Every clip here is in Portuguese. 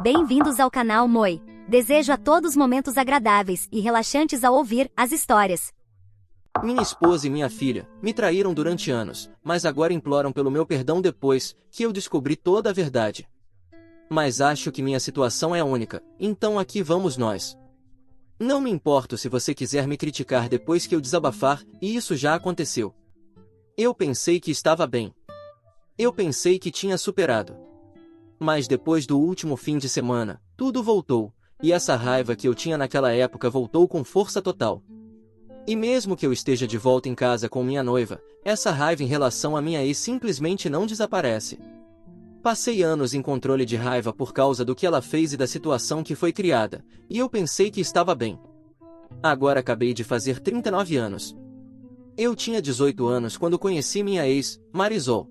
Bem-vindos ao canal Moi. Desejo a todos momentos agradáveis e relaxantes ao ouvir as histórias. Minha esposa e minha filha me traíram durante anos, mas agora imploram pelo meu perdão depois que eu descobri toda a verdade. Mas acho que minha situação é única, então aqui vamos nós. Não me importo se você quiser me criticar depois que eu desabafar, e isso já aconteceu. Eu pensei que estava bem. Eu pensei que tinha superado. Mas depois do último fim de semana, tudo voltou, e essa raiva que eu tinha naquela época voltou com força total. E mesmo que eu esteja de volta em casa com minha noiva, essa raiva em relação à minha ex simplesmente não desaparece. Passei anos em controle de raiva por causa do que ela fez e da situação que foi criada, e eu pensei que estava bem. Agora acabei de fazer 39 anos. Eu tinha 18 anos quando conheci minha ex, Marisol.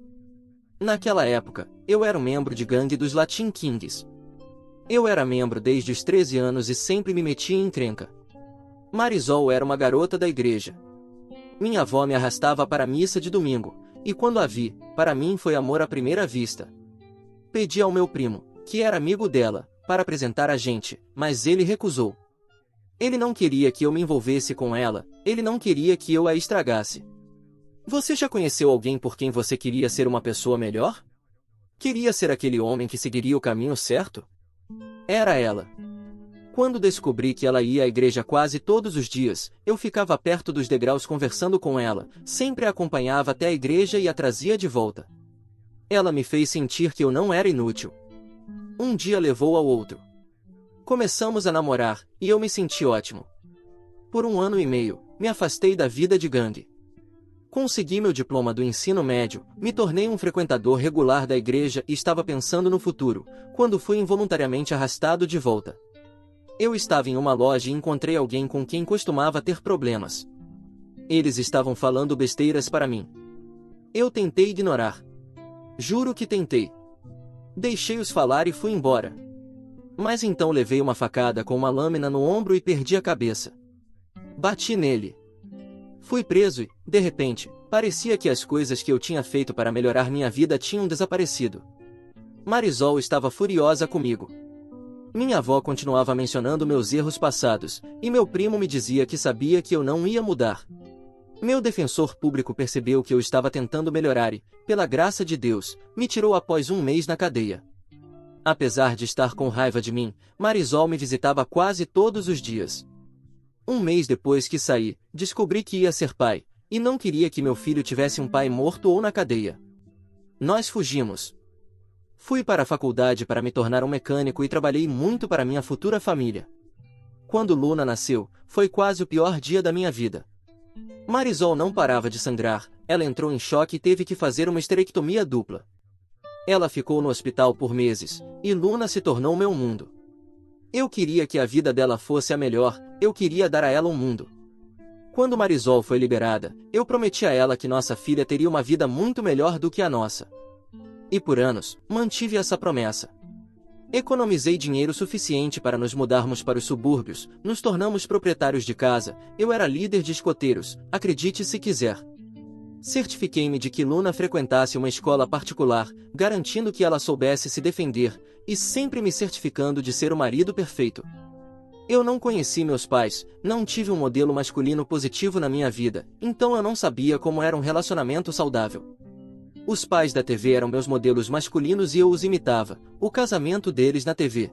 Naquela época, eu era um membro de gangue dos Latin Kings. Eu era membro desde os 13 anos e sempre me metia em encrenca. Marisol era uma garota da igreja. Minha avó me arrastava para a missa de domingo, e quando a vi, para mim foi amor à primeira vista. Pedi ao meu primo, que era amigo dela, para apresentar a gente, mas ele recusou. Ele não queria que eu me envolvesse com ela, ele não queria que eu a estragasse. Você já conheceu alguém por quem você queria ser uma pessoa melhor? Queria ser aquele homem que seguiria o caminho certo? Era ela. Quando descobri que ela ia à igreja quase todos os dias, eu ficava perto dos degraus conversando com ela, sempre a acompanhava até a igreja e a trazia de volta. Ela me fez sentir que eu não era inútil. Um dia levou ao outro. Começamos a namorar, e eu me senti ótimo. Por 1 ano e meio, me afastei da vida de gangue. Consegui meu diploma do ensino médio, me tornei um frequentador regular da igreja e estava pensando no futuro, quando fui involuntariamente arrastado de volta. Eu estava em uma loja e encontrei alguém com quem costumava ter problemas. Eles estavam falando besteiras para mim. Eu tentei ignorar. Juro que tentei. Deixei-os falar e fui embora. Mas então levei uma facada com uma lâmina no ombro e perdi a cabeça. Bati nele. Fui preso e, de repente, parecia que as coisas que eu tinha feito para melhorar minha vida tinham desaparecido. Marisol estava furiosa comigo. Minha avó continuava mencionando meus erros passados, e meu primo me dizia que sabia que eu não ia mudar. Meu defensor público percebeu que eu estava tentando melhorar e, pela graça de Deus, me tirou após 1 mês na cadeia. Apesar de estar com raiva de mim, Marisol me visitava quase todos os dias. 1 mês depois que saí, descobri que ia ser pai, e não queria que meu filho tivesse um pai morto ou na cadeia. Nós fugimos. Fui para a faculdade para me tornar um mecânico e trabalhei muito para minha futura família. Quando Luna nasceu, foi quase o pior dia da minha vida. Marisol não parava de sangrar, ela entrou em choque e teve que fazer uma esterectomia dupla. Ela ficou no hospital por meses, e Luna se tornou meu mundo. Eu queria que a vida dela fosse a melhor, eu queria dar a ela um mundo. Quando Marisol foi liberada, eu prometi a ela que nossa filha teria uma vida muito melhor do que a nossa. E por anos, mantive essa promessa. Economizei dinheiro suficiente para nos mudarmos para os subúrbios, nos tornamos proprietários de casa, eu era líder de escoteiros, acredite se quiser. Certifiquei-me de que Luna frequentasse uma escola particular, garantindo que ela soubesse se defender, e sempre me certificando de ser o marido perfeito. Eu não conheci meus pais, não tive um modelo masculino positivo na minha vida, então eu não sabia como era um relacionamento saudável. Os pais da TV eram meus modelos masculinos e eu os imitava, o casamento deles na TV.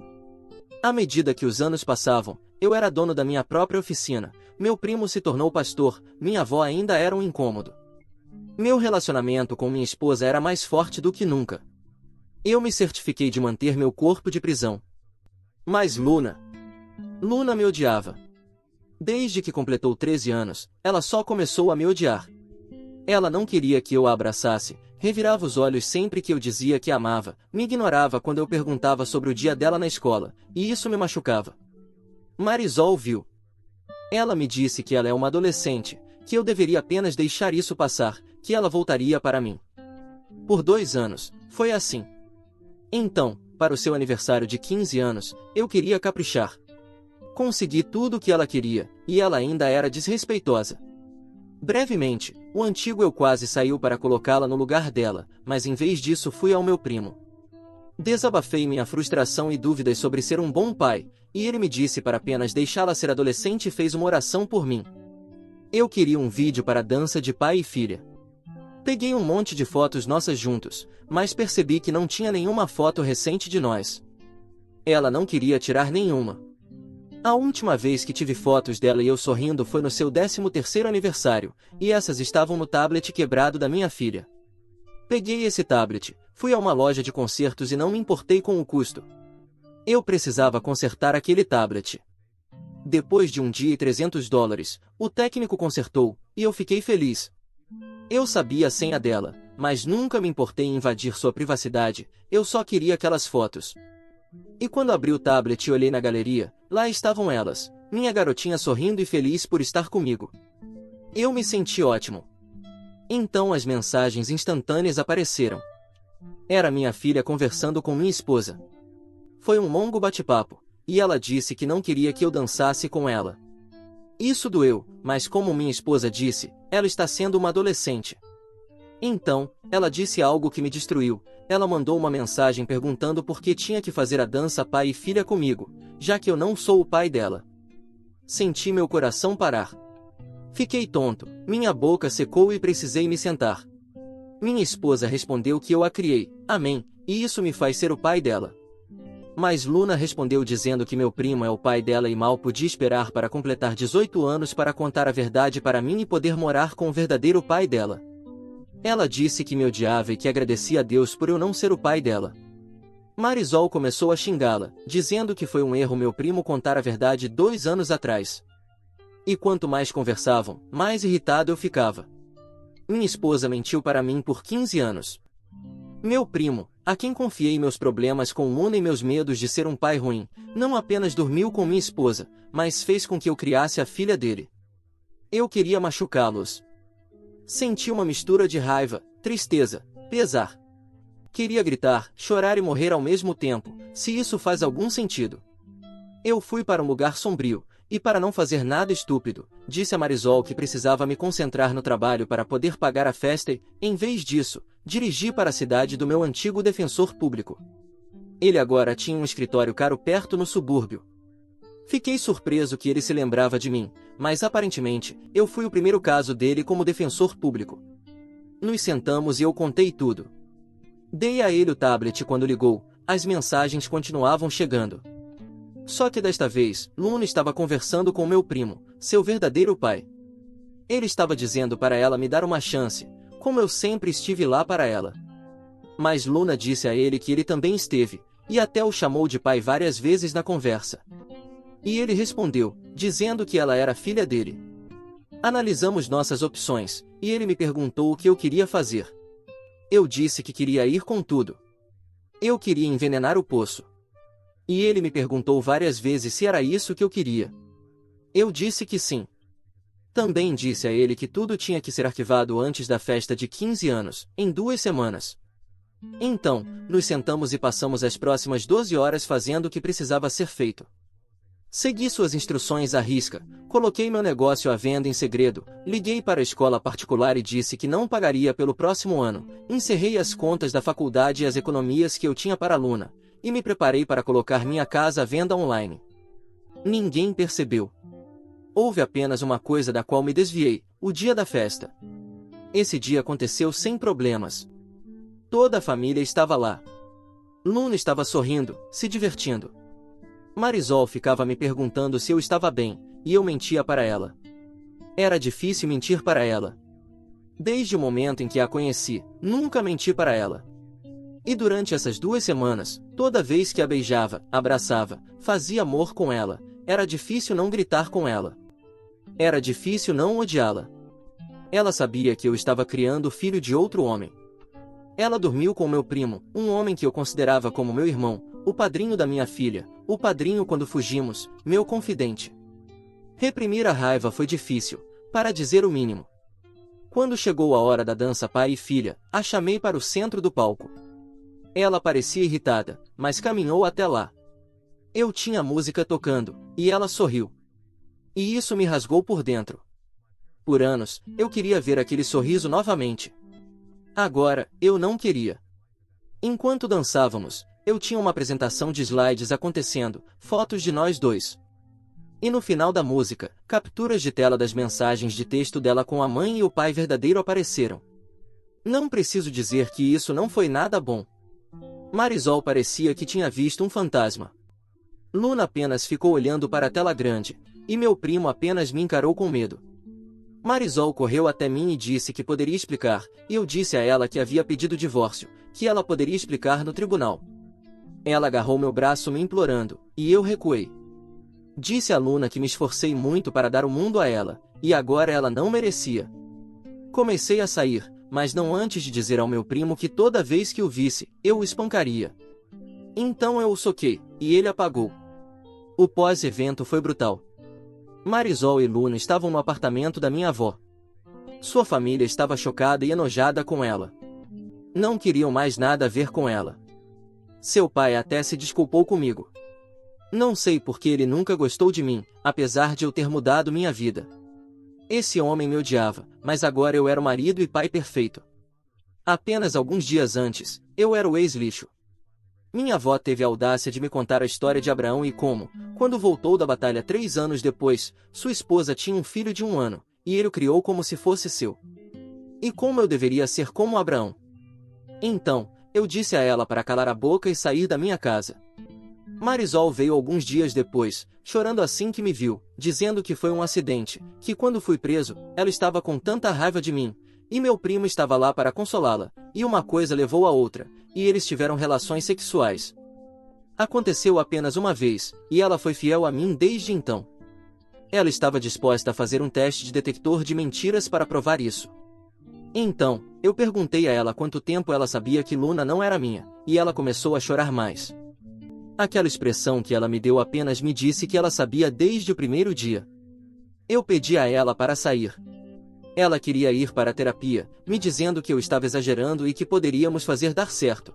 À medida que os anos passavam, eu era dono da minha própria oficina, meu primo se tornou pastor, minha avó ainda era um incômodo. Meu relacionamento com minha esposa era mais forte do que nunca. Eu me certifiquei de manter meu corpo de prisão. Mas Luna me odiava. Desde que completou 13 anos, ela só começou a me odiar. Ela não queria que eu a abraçasse, revirava os olhos sempre que eu dizia que a amava, me ignorava quando eu perguntava sobre o dia dela na escola, e isso me machucava. Marisol viu. Ela me disse que ela é uma adolescente, que eu deveria apenas deixar isso passar, que ela voltaria para mim. Por 2 anos, foi assim. Então, para o seu aniversário de 15 anos, eu queria caprichar. Consegui tudo o que ela queria, e ela ainda era desrespeitosa. Brevemente, o antigo eu quase saiu para colocá-la no lugar dela, mas em vez disso fui ao meu primo. Desabafei minha frustração e dúvidas sobre ser um bom pai, e ele me disse para apenas deixá-la ser adolescente e fez uma oração por mim. Eu queria um vídeo para a dança de pai e filha. Peguei um monte de fotos nossas juntos, mas percebi que não tinha nenhuma foto recente de nós. Ela não queria tirar nenhuma. A última vez que tive fotos dela e eu sorrindo foi no seu 13º aniversário, e essas estavam no tablet quebrado da minha filha. Peguei esse tablet, fui a uma loja de consertos e não me importei com o custo. Eu precisava consertar aquele tablet. Depois de um dia e $300, o técnico consertou, e eu fiquei feliz. Eu sabia a senha dela, mas nunca me importei em invadir sua privacidade, eu só queria aquelas fotos. E quando abri o tablet e olhei na galeria, lá estavam elas, minha garotinha sorrindo e feliz por estar comigo. Eu me senti ótimo. Então as mensagens instantâneas apareceram. Era minha filha conversando com minha esposa. Foi um longo bate-papo, e ela disse que não queria que eu dançasse com ela. Isso doeu, mas como minha esposa disse, ela está sendo uma adolescente. Então, ela disse algo que me destruiu. Ela mandou uma mensagem perguntando por que tinha que fazer a dança pai e filha comigo, já que eu não sou o pai dela. Senti meu coração parar. Fiquei tonto, minha boca secou e precisei me sentar. Minha esposa respondeu que eu a criei, amém, e isso me faz ser o pai dela. Mas Luna respondeu dizendo que meu primo é o pai dela e mal podia esperar para completar 18 anos para contar a verdade para mim e poder morar com o verdadeiro pai dela. Ela disse que me odiava e que agradecia a Deus por eu não ser o pai dela. Marisol começou a xingá-la, dizendo que foi um erro meu primo contar a verdade 2 anos atrás. E quanto mais conversavam, mais irritado eu ficava. Minha esposa mentiu para mim por 15 anos. Meu primo, a quem confiei meus problemas com Luna e meus medos de ser um pai ruim, não apenas dormiu com minha esposa, mas fez com que eu criasse a filha dele. Eu queria machucá-los. Senti uma mistura de raiva, tristeza, pesar. Queria gritar, chorar e morrer ao mesmo tempo, se isso faz algum sentido. Eu fui para um lugar sombrio, e para não fazer nada estúpido, disse a Marisol que precisava me concentrar no trabalho para poder pagar a festa e, em vez disso, dirigi para a cidade do meu antigo defensor público. Ele agora tinha um escritório caro perto no subúrbio. Fiquei surpreso que ele se lembrava de mim, mas aparentemente, eu fui o primeiro caso dele como defensor público. Nos sentamos e eu contei tudo. Dei a ele o tablet quando ligou, as mensagens continuavam chegando. Só que desta vez, Luna estava conversando com meu primo, seu verdadeiro pai. Ele estava dizendo para ela me dar uma chance, como eu sempre estive lá para ela. Mas Luna disse a ele que ele também esteve, e até o chamou de pai várias vezes na conversa. E ele respondeu, dizendo que ela era filha dele. Analisamos nossas opções, e ele me perguntou o que eu queria fazer. Eu disse que queria ir com tudo. Eu queria envenenar o poço. E ele me perguntou várias vezes se era isso que eu queria. Eu disse que sim. Também disse a ele que tudo tinha que ser arquivado antes da festa de 15 anos, em 2 semanas. Então, nos sentamos e passamos as próximas 12 horas fazendo o que precisava ser feito. Segui suas instruções à risca, coloquei meu negócio à venda em segredo, liguei para a escola particular e disse que não pagaria pelo próximo ano, encerrei as contas da faculdade e as economias que eu tinha para a Luna, e me preparei para colocar minha casa à venda online. Ninguém percebeu. Houve apenas uma coisa da qual me desviei, o dia da festa. Esse dia aconteceu sem problemas. Toda a família estava lá. Luna estava sorrindo, se divertindo. Marisol ficava me perguntando se eu estava bem, e eu mentia para ela. Era difícil mentir para ela. Desde o momento em que a conheci, nunca menti para ela. E durante essas 2 semanas, toda vez que a beijava, abraçava, fazia amor com ela, era difícil não gritar com ela. Era difícil não odiá-la. Ela sabia que eu estava criando o filho de outro homem. Ela dormiu com meu primo, um homem que eu considerava como meu irmão, o padrinho da minha filha, o padrinho quando fugimos, meu confidente. Reprimir a raiva foi difícil, para dizer o mínimo. Quando chegou a hora da dança pai e filha, a chamei para o centro do palco. Ela parecia irritada, mas caminhou até lá. Eu tinha música tocando, e ela sorriu. E isso me rasgou por dentro. Por anos, eu queria ver aquele sorriso novamente. Agora, eu não queria. Enquanto dançávamos, eu tinha uma apresentação de slides acontecendo, fotos de nós dois. E no final da música, capturas de tela das mensagens de texto dela com a mãe e o pai verdadeiro apareceram. Não preciso dizer que isso não foi nada bom. Marisol parecia que tinha visto um fantasma. Luna apenas ficou olhando para a tela grande, e meu primo apenas me encarou com medo. Marisol correu até mim e disse que poderia explicar, e eu disse a ela que havia pedido divórcio, que ela poderia explicar no tribunal. Ela agarrou meu braço me implorando, e eu recuei. Disse a Luna que me esforcei muito para dar o mundo a ela, e agora ela não merecia. Comecei a sair, mas não antes de dizer ao meu primo que toda vez que o visse, eu o espancaria. Então eu o soquei, e ele apagou. O pós-evento foi brutal. Marisol e Luna estavam no apartamento da minha avó. Sua família estava chocada e enojada com ela. Não queriam mais nada a ver com ela. Seu pai até se desculpou comigo. Não sei por que ele nunca gostou de mim, apesar de eu ter mudado minha vida. Esse homem me odiava, mas agora eu era o marido e pai perfeito. Apenas alguns dias antes, eu era o ex-lixo. Minha avó teve a audácia de me contar a história de Abraão e como, quando voltou da batalha 3 anos depois, sua esposa tinha um filho de 1 ano, e ele o criou como se fosse seu. E como eu deveria ser como Abraão. Então, eu disse a ela para calar a boca e sair da minha casa. Marisol veio alguns dias depois, chorando assim que me viu, dizendo que foi um acidente, que quando fui preso, ela estava com tanta raiva de mim, e meu primo estava lá para consolá-la, e uma coisa levou a outra, e eles tiveram relações sexuais. Aconteceu apenas uma vez, e ela foi fiel a mim desde então. Ela estava disposta a fazer um teste de detector de mentiras para provar isso. Então, eu perguntei a ela quanto tempo ela sabia que Luna não era minha, e ela começou a chorar mais. Aquela expressão que ela me deu apenas me disse que ela sabia desde o primeiro dia. Eu pedi a ela para sair. Ela queria ir para a terapia, me dizendo que eu estava exagerando e que poderíamos fazer dar certo.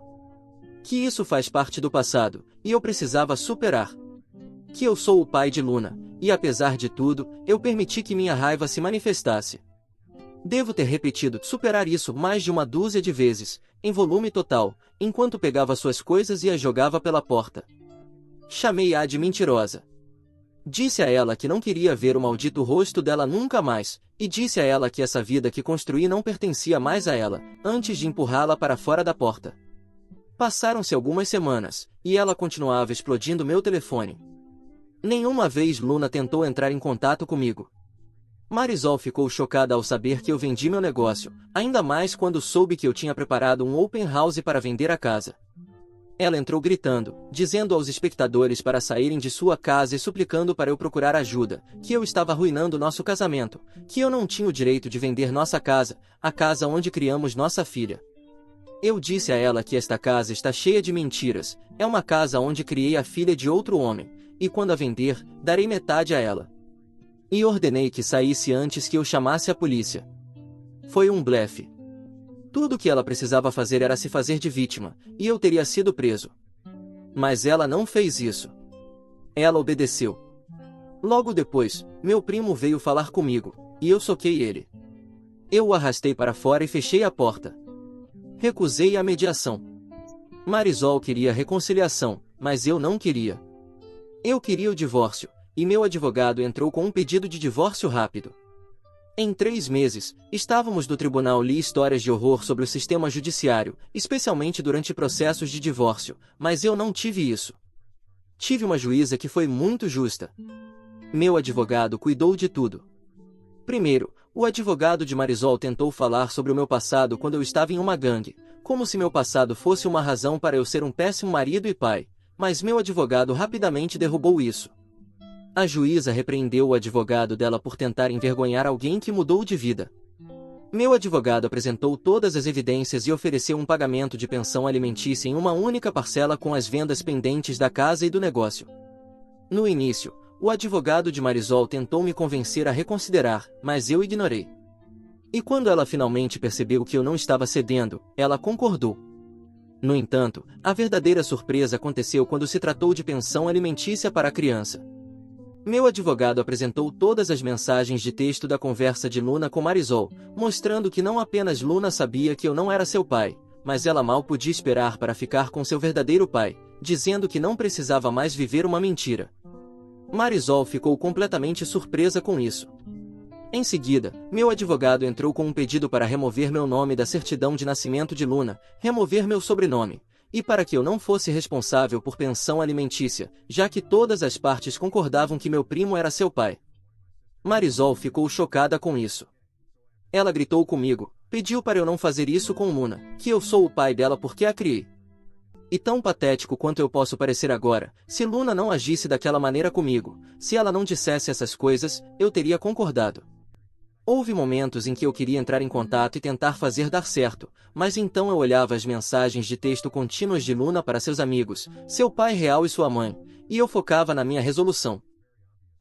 Que isso faz parte do passado, e eu precisava superar. Que eu sou o pai de Luna, e apesar de tudo, eu permiti que minha raiva se manifestasse. Devo ter repetido superar isso mais de 1 dúzia de vezes, em volume total, enquanto pegava suas coisas e as jogava pela porta. Chamei-a de mentirosa. Disse a ela que não queria ver o maldito rosto dela nunca mais, e disse a ela que essa vida que construí não pertencia mais a ela, antes de empurrá-la para fora da porta. Passaram-se algumas semanas, e ela continuava explodindo meu telefone. Nenhuma vez Luna tentou entrar em contato comigo. Marisol ficou chocada ao saber que eu vendi meu negócio, ainda mais quando soube que eu tinha preparado um open house para vender a casa. Ela entrou gritando, dizendo aos espectadores para saírem de sua casa e suplicando para eu procurar ajuda, que eu estava arruinando nosso casamento, que eu não tinha o direito de vender nossa casa, a casa onde criamos nossa filha. Eu disse a ela que esta casa está cheia de mentiras, é uma casa onde criei a filha de outro homem, e quando a vender, darei metade a ela. E ordenei que saísse antes que eu chamasse a polícia. Foi um blefe. Tudo o que ela precisava fazer era se fazer de vítima, e eu teria sido preso. Mas ela não fez isso. Ela obedeceu. Logo depois, meu primo veio falar comigo, e eu soquei ele. Eu o arrastei para fora e fechei a porta. Recusei a mediação. Marisol queria reconciliação, mas eu não queria. Eu queria o divórcio, e meu advogado entrou com um pedido de divórcio rápido. Em 3 meses, estávamos no tribunal. Li histórias de horror sobre o sistema judiciário, especialmente durante processos de divórcio, mas eu não tive isso. Tive uma juíza que foi muito justa. Meu advogado cuidou de tudo. Primeiro, o advogado de Marisol tentou falar sobre o meu passado quando eu estava em uma gangue, como se meu passado fosse uma razão para eu ser um péssimo marido e pai, mas meu advogado rapidamente derrubou isso. A juíza repreendeu o advogado dela por tentar envergonhar alguém que mudou de vida. Meu advogado apresentou todas as evidências e ofereceu um pagamento de pensão alimentícia em uma única parcela com as vendas pendentes da casa e do negócio. No início, o advogado de Marisol tentou me convencer a reconsiderar, mas eu ignorei. E quando ela finalmente percebeu que eu não estava cedendo, ela concordou. No entanto, a verdadeira surpresa aconteceu quando se tratou de pensão alimentícia para a criança. Meu advogado apresentou todas as mensagens de texto da conversa de Luna com Marisol, mostrando que não apenas Luna sabia que eu não era seu pai, mas ela mal podia esperar para ficar com seu verdadeiro pai, dizendo que não precisava mais viver uma mentira. Marisol ficou completamente surpresa com isso. Em seguida, meu advogado entrou com um pedido para remover meu nome da certidão de nascimento de Luna, remover meu sobrenome, e para que eu não fosse responsável por pensão alimentícia, já que todas as partes concordavam que meu primo era seu pai. Marisol ficou chocada com isso. Ela gritou comigo, pediu para eu não fazer isso com Luna, que eu sou o pai dela porque a criei. E tão patético quanto eu posso parecer agora, se Luna não agisse daquela maneira comigo, se ela não dissesse essas coisas, eu teria concordado. Houve momentos em que eu queria entrar em contato e tentar fazer dar certo, mas então eu olhava as mensagens de texto contínuas de Luna para seus amigos, seu pai real e sua mãe, e eu focava na minha resolução.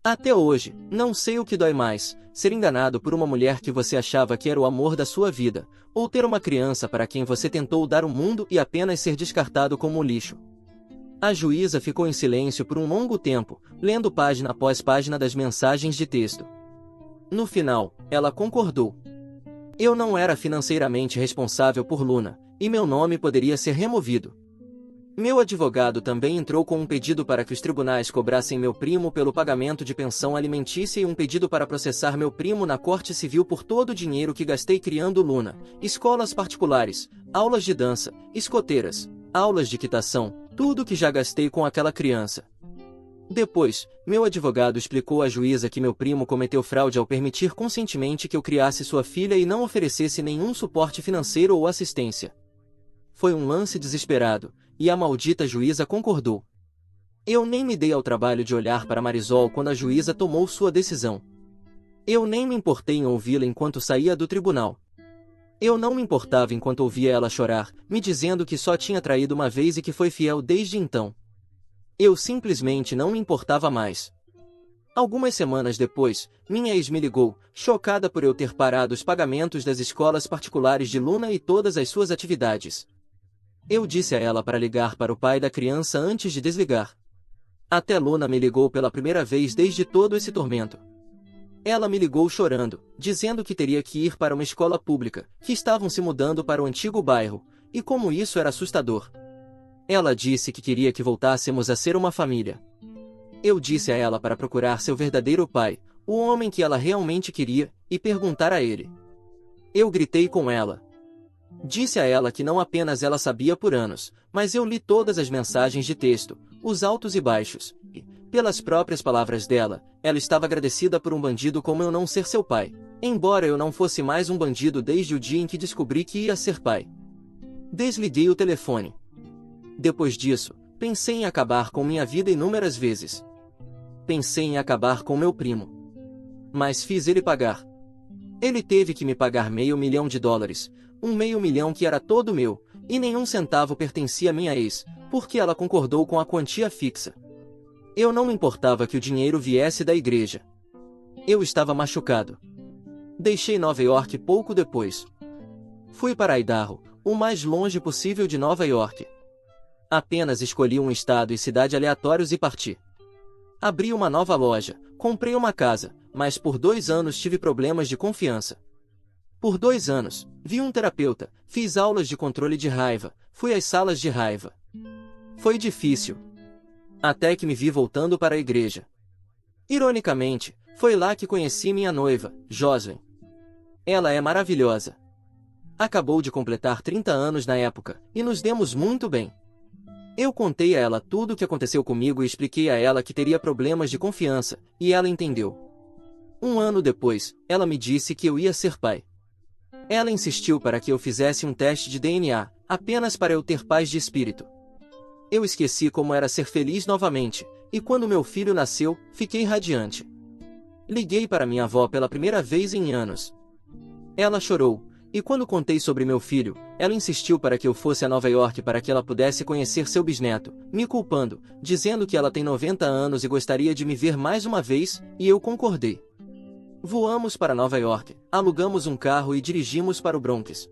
Até hoje, não sei o que dói mais, ser enganado por uma mulher que você achava que era o amor da sua vida, ou ter uma criança para quem você tentou dar o mundo e apenas ser descartado como lixo. A juíza ficou em silêncio por um longo tempo, lendo página após página das mensagens de texto. No final, ela concordou. Eu não era financeiramente responsável por Luna, e meu nome poderia ser removido. Meu advogado também entrou com um pedido para que os tribunais cobrassem meu primo pelo pagamento de pensão alimentícia e um pedido para processar meu primo na Corte Civil por todo o dinheiro que gastei criando Luna, escolas particulares, aulas de dança, escoteiras, aulas de quitação, tudo que já gastei com aquela criança. Depois, meu advogado explicou à juíza que meu primo cometeu fraude ao permitir conscientemente que eu criasse sua filha e não oferecesse nenhum suporte financeiro ou assistência. Foi um lance desesperado, e a maldita juíza concordou. Eu nem me dei ao trabalho de olhar para Marisol quando a juíza tomou sua decisão. Eu nem me importei em ouvi-la enquanto saía do tribunal. Eu não me importava enquanto ouvia ela chorar, me dizendo que só tinha traído uma vez e que foi fiel desde então. Eu simplesmente não me importava mais. Algumas semanas depois, minha ex me ligou, chocada por eu ter parado os pagamentos das escolas particulares de Luna e todas as suas atividades. Eu disse a ela para ligar para o pai da criança antes de desligar. Até Luna me ligou pela primeira vez desde todo esse tormento. Ela me ligou chorando, dizendo que teria que ir para uma escola pública, que estavam se mudando para o antigo bairro, e como isso era assustador. Ela disse que queria que voltássemos a ser uma família. Eu disse a ela para procurar seu verdadeiro pai, o homem que ela realmente queria, e perguntar a ele. Eu gritei com ela. Disse a ela que não apenas ela sabia por anos, mas eu li todas as mensagens de texto, os altos e baixos, e, pelas próprias palavras dela, ela estava agradecida por um bandido como eu não ser seu pai, embora eu não fosse mais um bandido desde o dia em que descobri que ia ser pai. Desliguei o telefone. Depois disso, pensei em acabar com minha vida inúmeras vezes. Pensei em acabar com meu primo. Mas fiz ele pagar. Ele teve que me pagar $500 mil, $1,5 milhão que era todo meu, e nenhum centavo pertencia à minha ex, porque ela concordou com a quantia fixa. Eu não me importava que o dinheiro viesse da igreja. Eu estava machucado. Deixei Nova York pouco depois. Fui para Idaho, o mais longe possível de Nova York. Apenas escolhi um estado e cidade aleatórios e parti. Abri uma nova loja, comprei uma casa, mas por 2 anos tive problemas de confiança. Por 2 anos, vi um terapeuta, fiz aulas de controle de raiva, fui às salas de raiva. Foi difícil. Até que me vi voltando para a igreja. Ironicamente, foi lá que conheci minha noiva, Joslyn. Ela é maravilhosa. Acabou de completar 30 anos na época, e nos demos muito bem. Eu contei a ela tudo o que aconteceu comigo e expliquei a ela que teria problemas de confiança, e ela entendeu. 1 ano depois, ela me disse que eu ia ser pai. Ela insistiu para que eu fizesse um teste de DNA, apenas para eu ter paz de espírito. Eu esqueci como era ser feliz novamente, e quando meu filho nasceu, fiquei radiante. Liguei para minha avó pela primeira vez em anos. Ela chorou, e quando contei sobre meu filho, ela insistiu para que eu fosse a Nova York para que ela pudesse conhecer seu bisneto, me culpando, dizendo que ela tem 90 anos e gostaria de me ver mais uma vez, e eu concordei. Voamos para Nova York, alugamos um carro e dirigimos para o Bronx.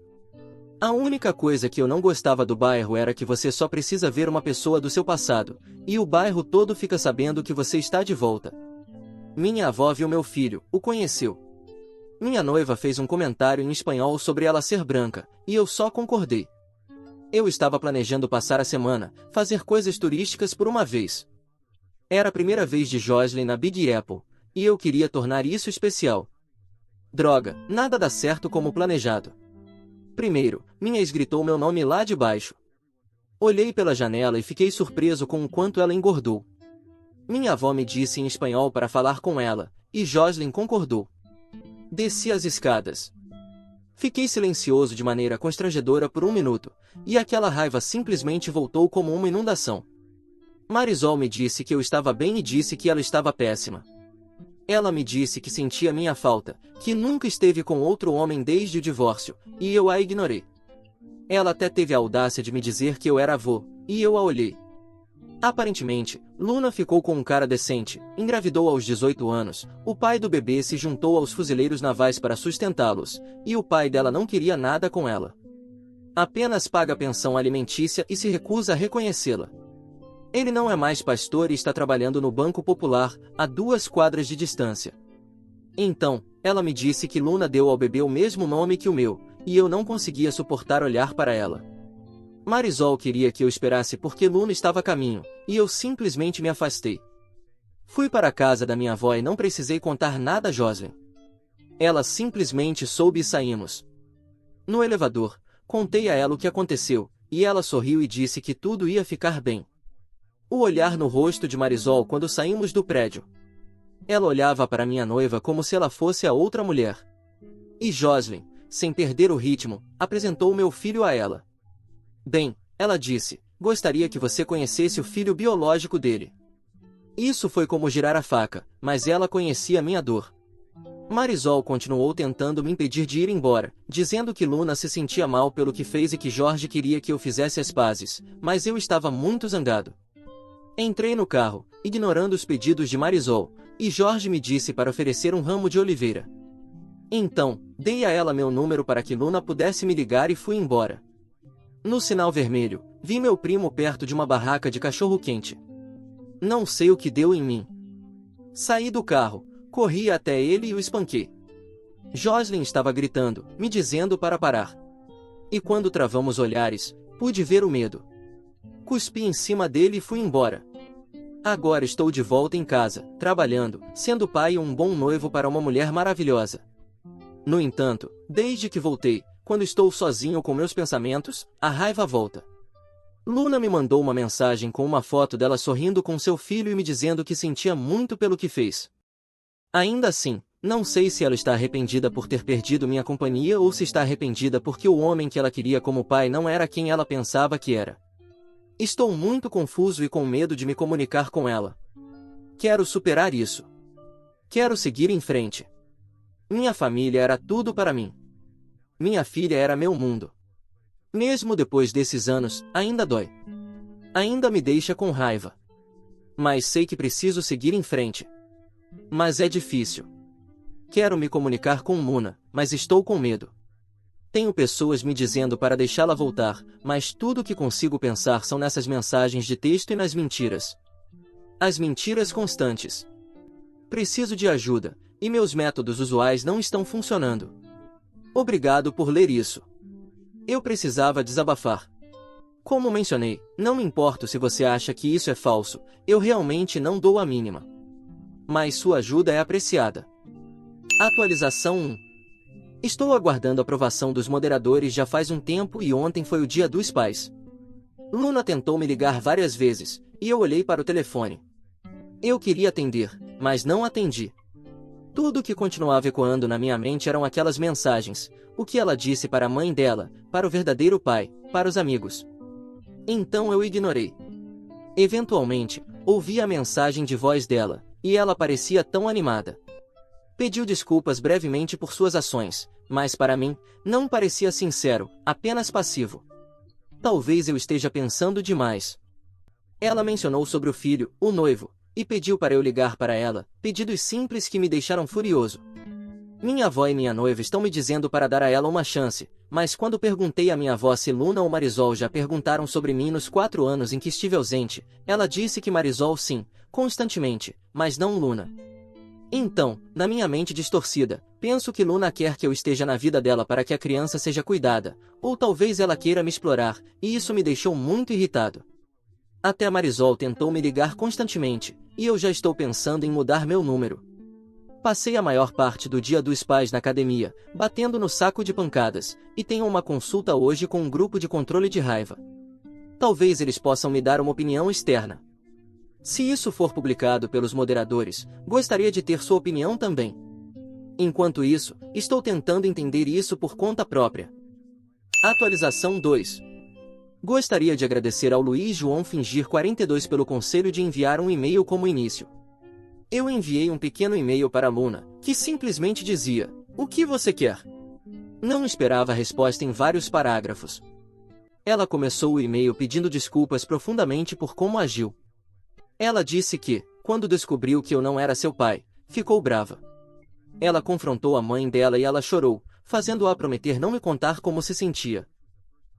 A única coisa que eu não gostava do bairro era que você só precisa ver uma pessoa do seu passado, e o bairro todo fica sabendo que você está de volta. Minha avó viu meu filho, o conheceu. Minha noiva fez um comentário em espanhol sobre ela ser branca, e eu só concordei. Eu estava planejando passar a semana, fazer coisas turísticas por uma vez. Era a primeira vez de Jocelyn na Big Apple, e eu queria tornar isso especial. Droga, nada dá certo como planejado. Primeiro, minha ex gritou meu nome lá de baixo. Olhei pela janela e fiquei surpreso com o quanto ela engordou. Minha avó me disse em espanhol para falar com ela, e Jocelyn concordou. Desci as escadas. Fiquei silencioso de maneira constrangedora por 1 minuto, e aquela raiva simplesmente voltou como uma inundação. Marisol me disse que eu estava bem e disse que ela estava péssima. Ela me disse que sentia minha falta, que nunca esteve com outro homem desde o divórcio, e eu a ignorei. Ela até teve a audácia de me dizer que eu era avô, e eu a olhei. Aparentemente, Luna ficou com um cara decente, engravidou aos 18 anos, o pai do bebê se juntou aos fuzileiros navais para sustentá-los, e o pai dela não queria nada com ela. Apenas paga pensão alimentícia e se recusa a reconhecê-la. Ele não é mais pastor e está trabalhando no Banco Popular, a 2 quadras de distância. Então, ela me disse que Luna deu ao bebê o mesmo nome que o meu, e eu não conseguia suportar olhar para ela. Marisol queria que eu esperasse porque Luna estava a caminho, e eu simplesmente me afastei. Fui para a casa da minha avó e não precisei contar nada a Jocelyn. Ela simplesmente soube e saímos. No elevador, contei a ela o que aconteceu, e ela sorriu e disse que tudo ia ficar bem. O olhar no rosto de Marisol quando saímos do prédio. Ela olhava para minha noiva como se ela fosse a outra mulher. E Jocelyn, sem perder o ritmo, apresentou meu filho a ela. Bem, ela disse, gostaria que você conhecesse o filho biológico dele. Isso foi como girar a faca, mas ela conhecia minha dor. Marisol continuou tentando me impedir de ir embora, dizendo que Luna se sentia mal pelo que fez e que Jorge queria que eu fizesse as pazes, mas eu estava muito zangado. Entrei no carro, ignorando os pedidos de Marisol, e Jorge me disse para oferecer um ramo de oliveira. Então, dei a ela meu número para que Luna pudesse me ligar e fui embora. No sinal vermelho, vi meu primo perto de uma barraca de cachorro-quente. Não sei o que deu em mim. Saí do carro, corri até ele e o espanquei. Jocelyn estava gritando, me dizendo para parar. E quando travamos olhares, pude ver o medo. Cuspi em cima dele e fui embora. Agora estou de volta em casa, trabalhando, sendo pai e um bom noivo para uma mulher maravilhosa. No entanto, desde que voltei, quando estou sozinho com meus pensamentos, a raiva volta. Luna me mandou uma mensagem com uma foto dela sorrindo com seu filho e me dizendo que sentia muito pelo que fez. Ainda assim, não sei se ela está arrependida por ter perdido minha companhia ou se está arrependida porque o homem que ela queria como pai não era quem ela pensava que era. Estou muito confuso e com medo de me comunicar com ela. Quero superar isso. Quero seguir em frente. Minha família era tudo para mim. Minha filha era meu mundo. Mesmo depois desses anos, ainda dói. Ainda me deixa com raiva. Mas sei que preciso seguir em frente. Mas é difícil. Quero me comunicar com Luna, mas estou com medo. Tenho pessoas me dizendo para deixá-la voltar, mas tudo o que consigo pensar são nessas mensagens de texto e nas mentiras. As mentiras constantes. Preciso de ajuda, e meus métodos usuais não estão funcionando. Obrigado por ler isso. Eu precisava desabafar. Como mencionei, não me importo se você acha que isso é falso, eu realmente não dou a mínima. Mas sua ajuda é apreciada. Atualização 1. Estou aguardando a aprovação dos moderadores já faz um tempo e ontem foi o Dia dos Pais. Luna tentou me ligar várias vezes, e eu olhei para o telefone. Eu queria atender, mas não atendi. Tudo o que continuava ecoando na minha mente eram aquelas mensagens, o que ela disse para a mãe dela, para o verdadeiro pai, para os amigos. Então eu ignorei. Eventualmente, ouvi a mensagem de voz dela, e ela parecia tão animada. Pediu desculpas brevemente por suas ações, mas para mim, não parecia sincero, apenas passivo. Talvez eu esteja pensando demais. Ela mencionou sobre o filho, o noivo, e pediu para eu ligar para ela, pedidos simples que me deixaram furioso. Minha avó e minha noiva estão me dizendo para dar a ela uma chance, mas quando perguntei à minha avó se Luna ou Marisol já perguntaram sobre mim nos 4 anos em que estive ausente, ela disse que Marisol sim, constantemente, mas não Luna. Então, na minha mente distorcida, Penso que Luna quer que eu esteja na vida dela para que a criança seja cuidada, ou talvez ela queira me explorar, e isso me deixou muito irritado. Até a Marisol tentou me ligar constantemente, e eu já estou pensando em mudar meu número. Passei a maior parte do dia dos pais na academia, batendo no saco de pancadas, e tenho uma consulta hoje com um grupo de controle de raiva. Talvez eles possam me dar uma opinião externa. Se isso for publicado pelos moderadores, gostaria de ter sua opinião também. Enquanto isso, estou tentando entender isso por conta própria. Atualização 2. Gostaria de agradecer ao Luiz João Fingir 42 pelo conselho de enviar um e-mail como início. Eu enviei um pequeno e-mail para a Luna, que simplesmente dizia: "O que você quer?" Não esperava a resposta em vários parágrafos. Ela começou o e-mail pedindo desculpas profundamente por como agiu. Ela disse que, quando descobriu que eu não era seu pai, ficou brava. Ela confrontou a mãe dela e ela chorou, fazendo-a prometer não me contar como se sentia.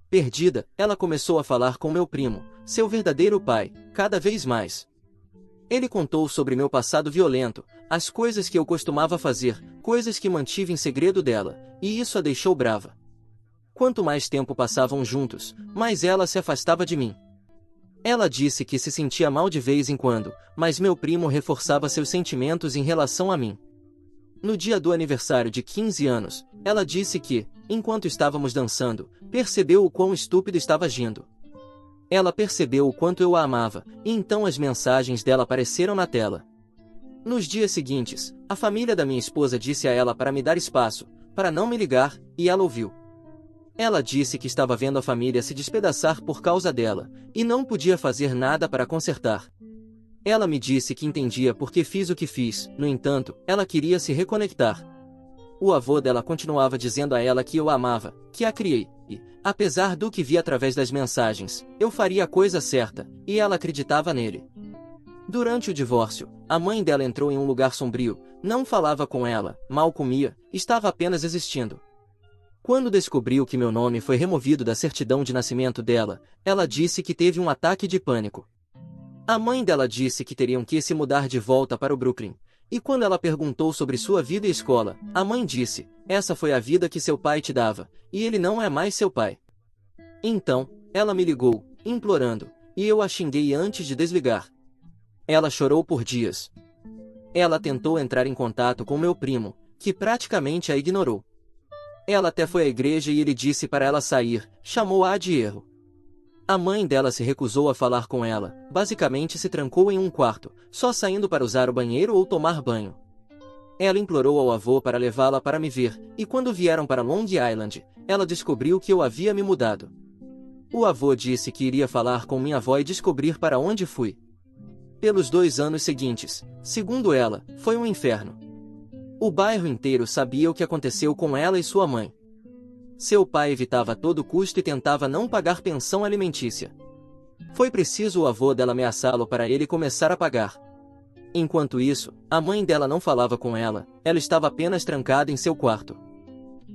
Perdida, ela começou a falar com meu primo, seu verdadeiro pai, cada vez mais. Ele contou sobre meu passado violento, as coisas que eu costumava fazer, coisas que mantive em segredo dela, e isso a deixou brava. Quanto mais tempo passavam juntos, mais ela se afastava de mim. Ela disse que se sentia mal de vez em quando, mas meu primo reforçava seus sentimentos em relação a mim. No dia do aniversário de 15 anos, ela disse que, enquanto estávamos dançando, percebeu o quão estúpido estava agindo. Ela percebeu o quanto eu a amava, e então as mensagens dela apareceram na tela. Nos dias seguintes, a família da minha esposa disse a ela para me dar espaço, para não me ligar, e ela ouviu. Ela disse que estava vendo a família se despedaçar por causa dela, e não podia fazer nada para consertar. Ela me disse que entendia por que fiz o que fiz, no entanto, ela queria se reconectar. O avô dela continuava dizendo a ela que eu a amava, que a criei, e, apesar do que vi através das mensagens, eu faria a coisa certa, e ela acreditava nele. Durante o divórcio, a mãe dela entrou em um lugar sombrio, não falava com ela, mal comia, estava apenas existindo. Quando descobriu que meu nome foi removido da certidão de nascimento dela, ela disse que teve um ataque de pânico. A mãe dela disse que teriam que se mudar de volta para o Brooklyn, e quando ela perguntou sobre sua vida e escola, a mãe disse: "Essa foi a vida que seu pai te dava, e ele não é mais seu pai." Então, ela me ligou, implorando, e eu a xinguei antes de desligar. Ela chorou por dias. Ela tentou entrar em contato com meu primo, que praticamente a ignorou. Ela até foi à igreja e ele disse para ela sair, chamou-a de erro. A mãe dela se recusou a falar com ela, basicamente se trancou em um quarto, só saindo para usar o banheiro ou tomar banho. Ela implorou ao avô para levá-la para me ver, e quando vieram para Long Island, ela descobriu que eu havia me mudado. O avô disse que iria falar com minha avó e descobrir para onde fui. Pelos 2 anos seguintes, segundo ela, foi um inferno. O bairro inteiro sabia o que aconteceu com ela e sua mãe. Seu pai evitava a todo custo e tentava não pagar pensão alimentícia. Foi preciso o avô dela ameaçá-lo para ele começar a pagar. Enquanto isso, a mãe dela não falava com ela, ela estava apenas trancada em seu quarto.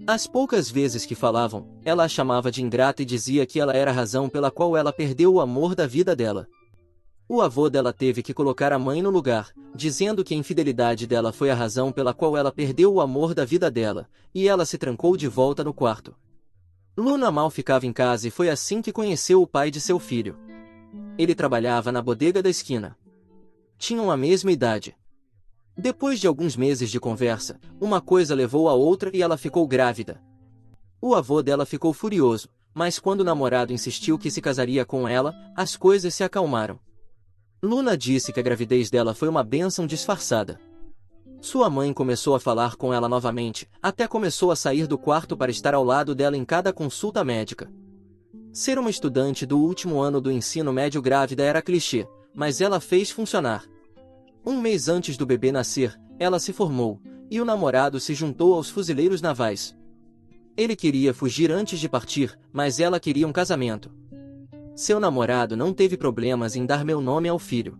As poucas vezes que falavam, ela a chamava de ingrata e dizia que ela era a razão pela qual ela perdeu o amor da vida dela. O avô dela teve que colocar a mãe no lugar, dizendo que a infidelidade dela foi a razão pela qual ela perdeu o amor da vida dela, e ela se trancou de volta no quarto. Luna mal ficava em casa e foi assim que conheceu o pai de seu filho. Ele trabalhava na bodega da esquina. Tinham a mesma idade. Depois de alguns meses de conversa, uma coisa levou a outra e ela ficou grávida. O avô dela ficou furioso, mas quando o namorado insistiu que se casaria com ela, as coisas se acalmaram. Luna disse que a gravidez dela foi uma bênção disfarçada. Sua mãe começou a falar com ela novamente, até começou a sair do quarto para estar ao lado dela em cada consulta médica. Ser uma estudante do último ano do ensino médio grávida era clichê, mas ela fez funcionar. 1 mês antes do bebê nascer, ela se formou, e o namorado se juntou aos fuzileiros navais. Ele queria fugir antes de partir, mas ela queria um casamento. Seu namorado não teve problemas em dar meu nome ao filho.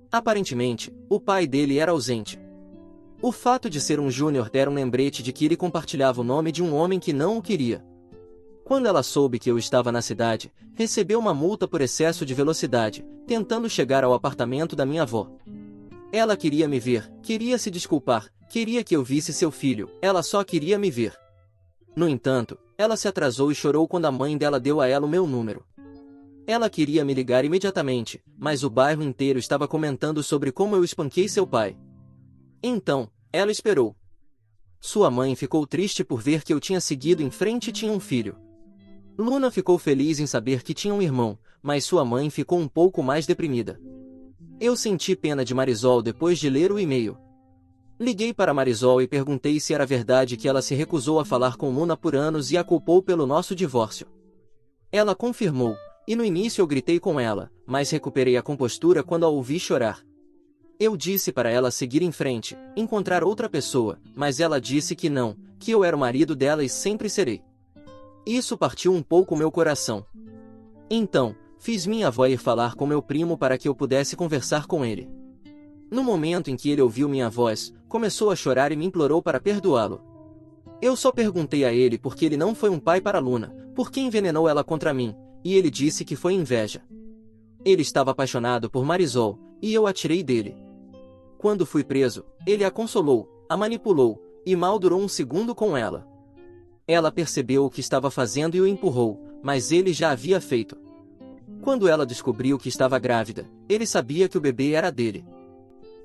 Aparentemente, o pai dele era ausente. O fato de ser um júnior era um lembrete de que ele compartilhava o nome de um homem que não o queria. Quando ela soube que eu estava na cidade, recebeu uma multa por excesso de velocidade, tentando chegar ao apartamento da minha avó. Ela queria me ver, queria se desculpar, queria que eu visse seu filho, ela só queria me ver. No entanto, ela se atrasou e chorou quando a mãe dela deu a ela o meu número. Ela queria me ligar imediatamente, mas o bairro inteiro estava comentando sobre como eu espanquei seu pai. Então, ela esperou. Sua mãe ficou triste por ver que eu tinha seguido em frente e tinha um filho. Luna ficou feliz em saber que tinha um irmão, mas sua mãe ficou um pouco mais deprimida. Eu senti pena de Marisol depois de ler o e-mail. Liguei para Marisol e perguntei se era verdade que ela se recusou a falar com Luna por anos e a culpou pelo nosso divórcio. Ela confirmou, e no início eu gritei com ela, mas recuperei a compostura quando a ouvi chorar. Eu disse para ela seguir em frente, encontrar outra pessoa, mas ela disse que não, que eu era o marido dela e sempre serei. Isso partiu um pouco meu coração. Então, fiz minha avó ir falar com meu primo para que eu pudesse conversar com ele. No momento em que ele ouviu minha voz, começou a chorar e me implorou para perdoá-lo. Eu só perguntei a ele por que ele não foi um pai para Luna, por que envenenou ela contra mim, e ele disse que foi inveja. Ele estava apaixonado por Marisol, e eu a tirei dele. Quando fui preso, ele a consolou, a manipulou, e mal durou um segundo com ela. Ela percebeu o que estava fazendo e o empurrou, mas ele já havia feito. Quando ela descobriu que estava grávida, ele sabia que o bebê era dele.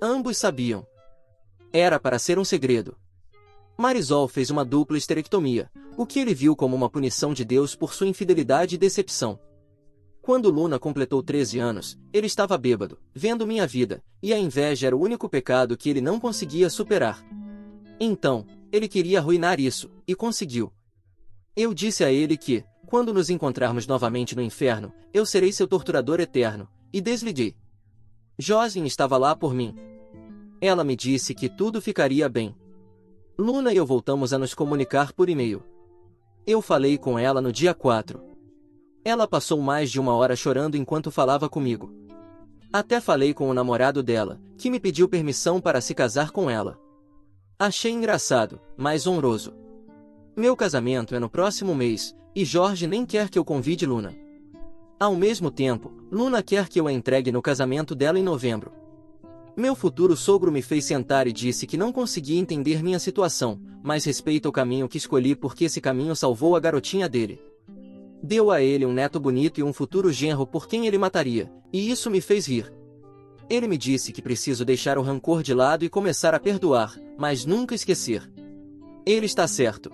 Ambos sabiam. Era para ser um segredo. Marisol fez uma dupla esterectomia, o que ele viu como uma punição de Deus por sua infidelidade e decepção. Quando Luna completou 13 anos, ele estava bêbado, vendo minha vida, e a inveja era o único pecado que ele não conseguia superar. Então, ele queria arruinar isso, e conseguiu. Eu disse a ele que, quando nos encontrarmos novamente no inferno, eu serei seu torturador eterno, e desliguei. Jocelyn estava lá por mim. Ela me disse que tudo ficaria bem. Luna e eu voltamos a nos comunicar por e-mail. Eu falei com ela no dia 4. Ela passou mais de 1 hora chorando enquanto falava comigo. Até falei com o namorado dela, que me pediu permissão para se casar com ela. Achei engraçado, mas honroso. Meu casamento é no próximo mês, e Jorge nem quer que eu convide Luna. Ao mesmo tempo, Luna quer que eu a entregue no casamento dela em novembro. Meu futuro sogro me fez sentar e disse que não conseguia entender minha situação, mas respeita o caminho que escolhi porque esse caminho salvou a garotinha dele. Deu a ele um neto bonito e um futuro genro por quem ele mataria, e isso me fez rir. Ele me disse que preciso deixar o rancor de lado e começar a perdoar, mas nunca esquecer. Ele está certo.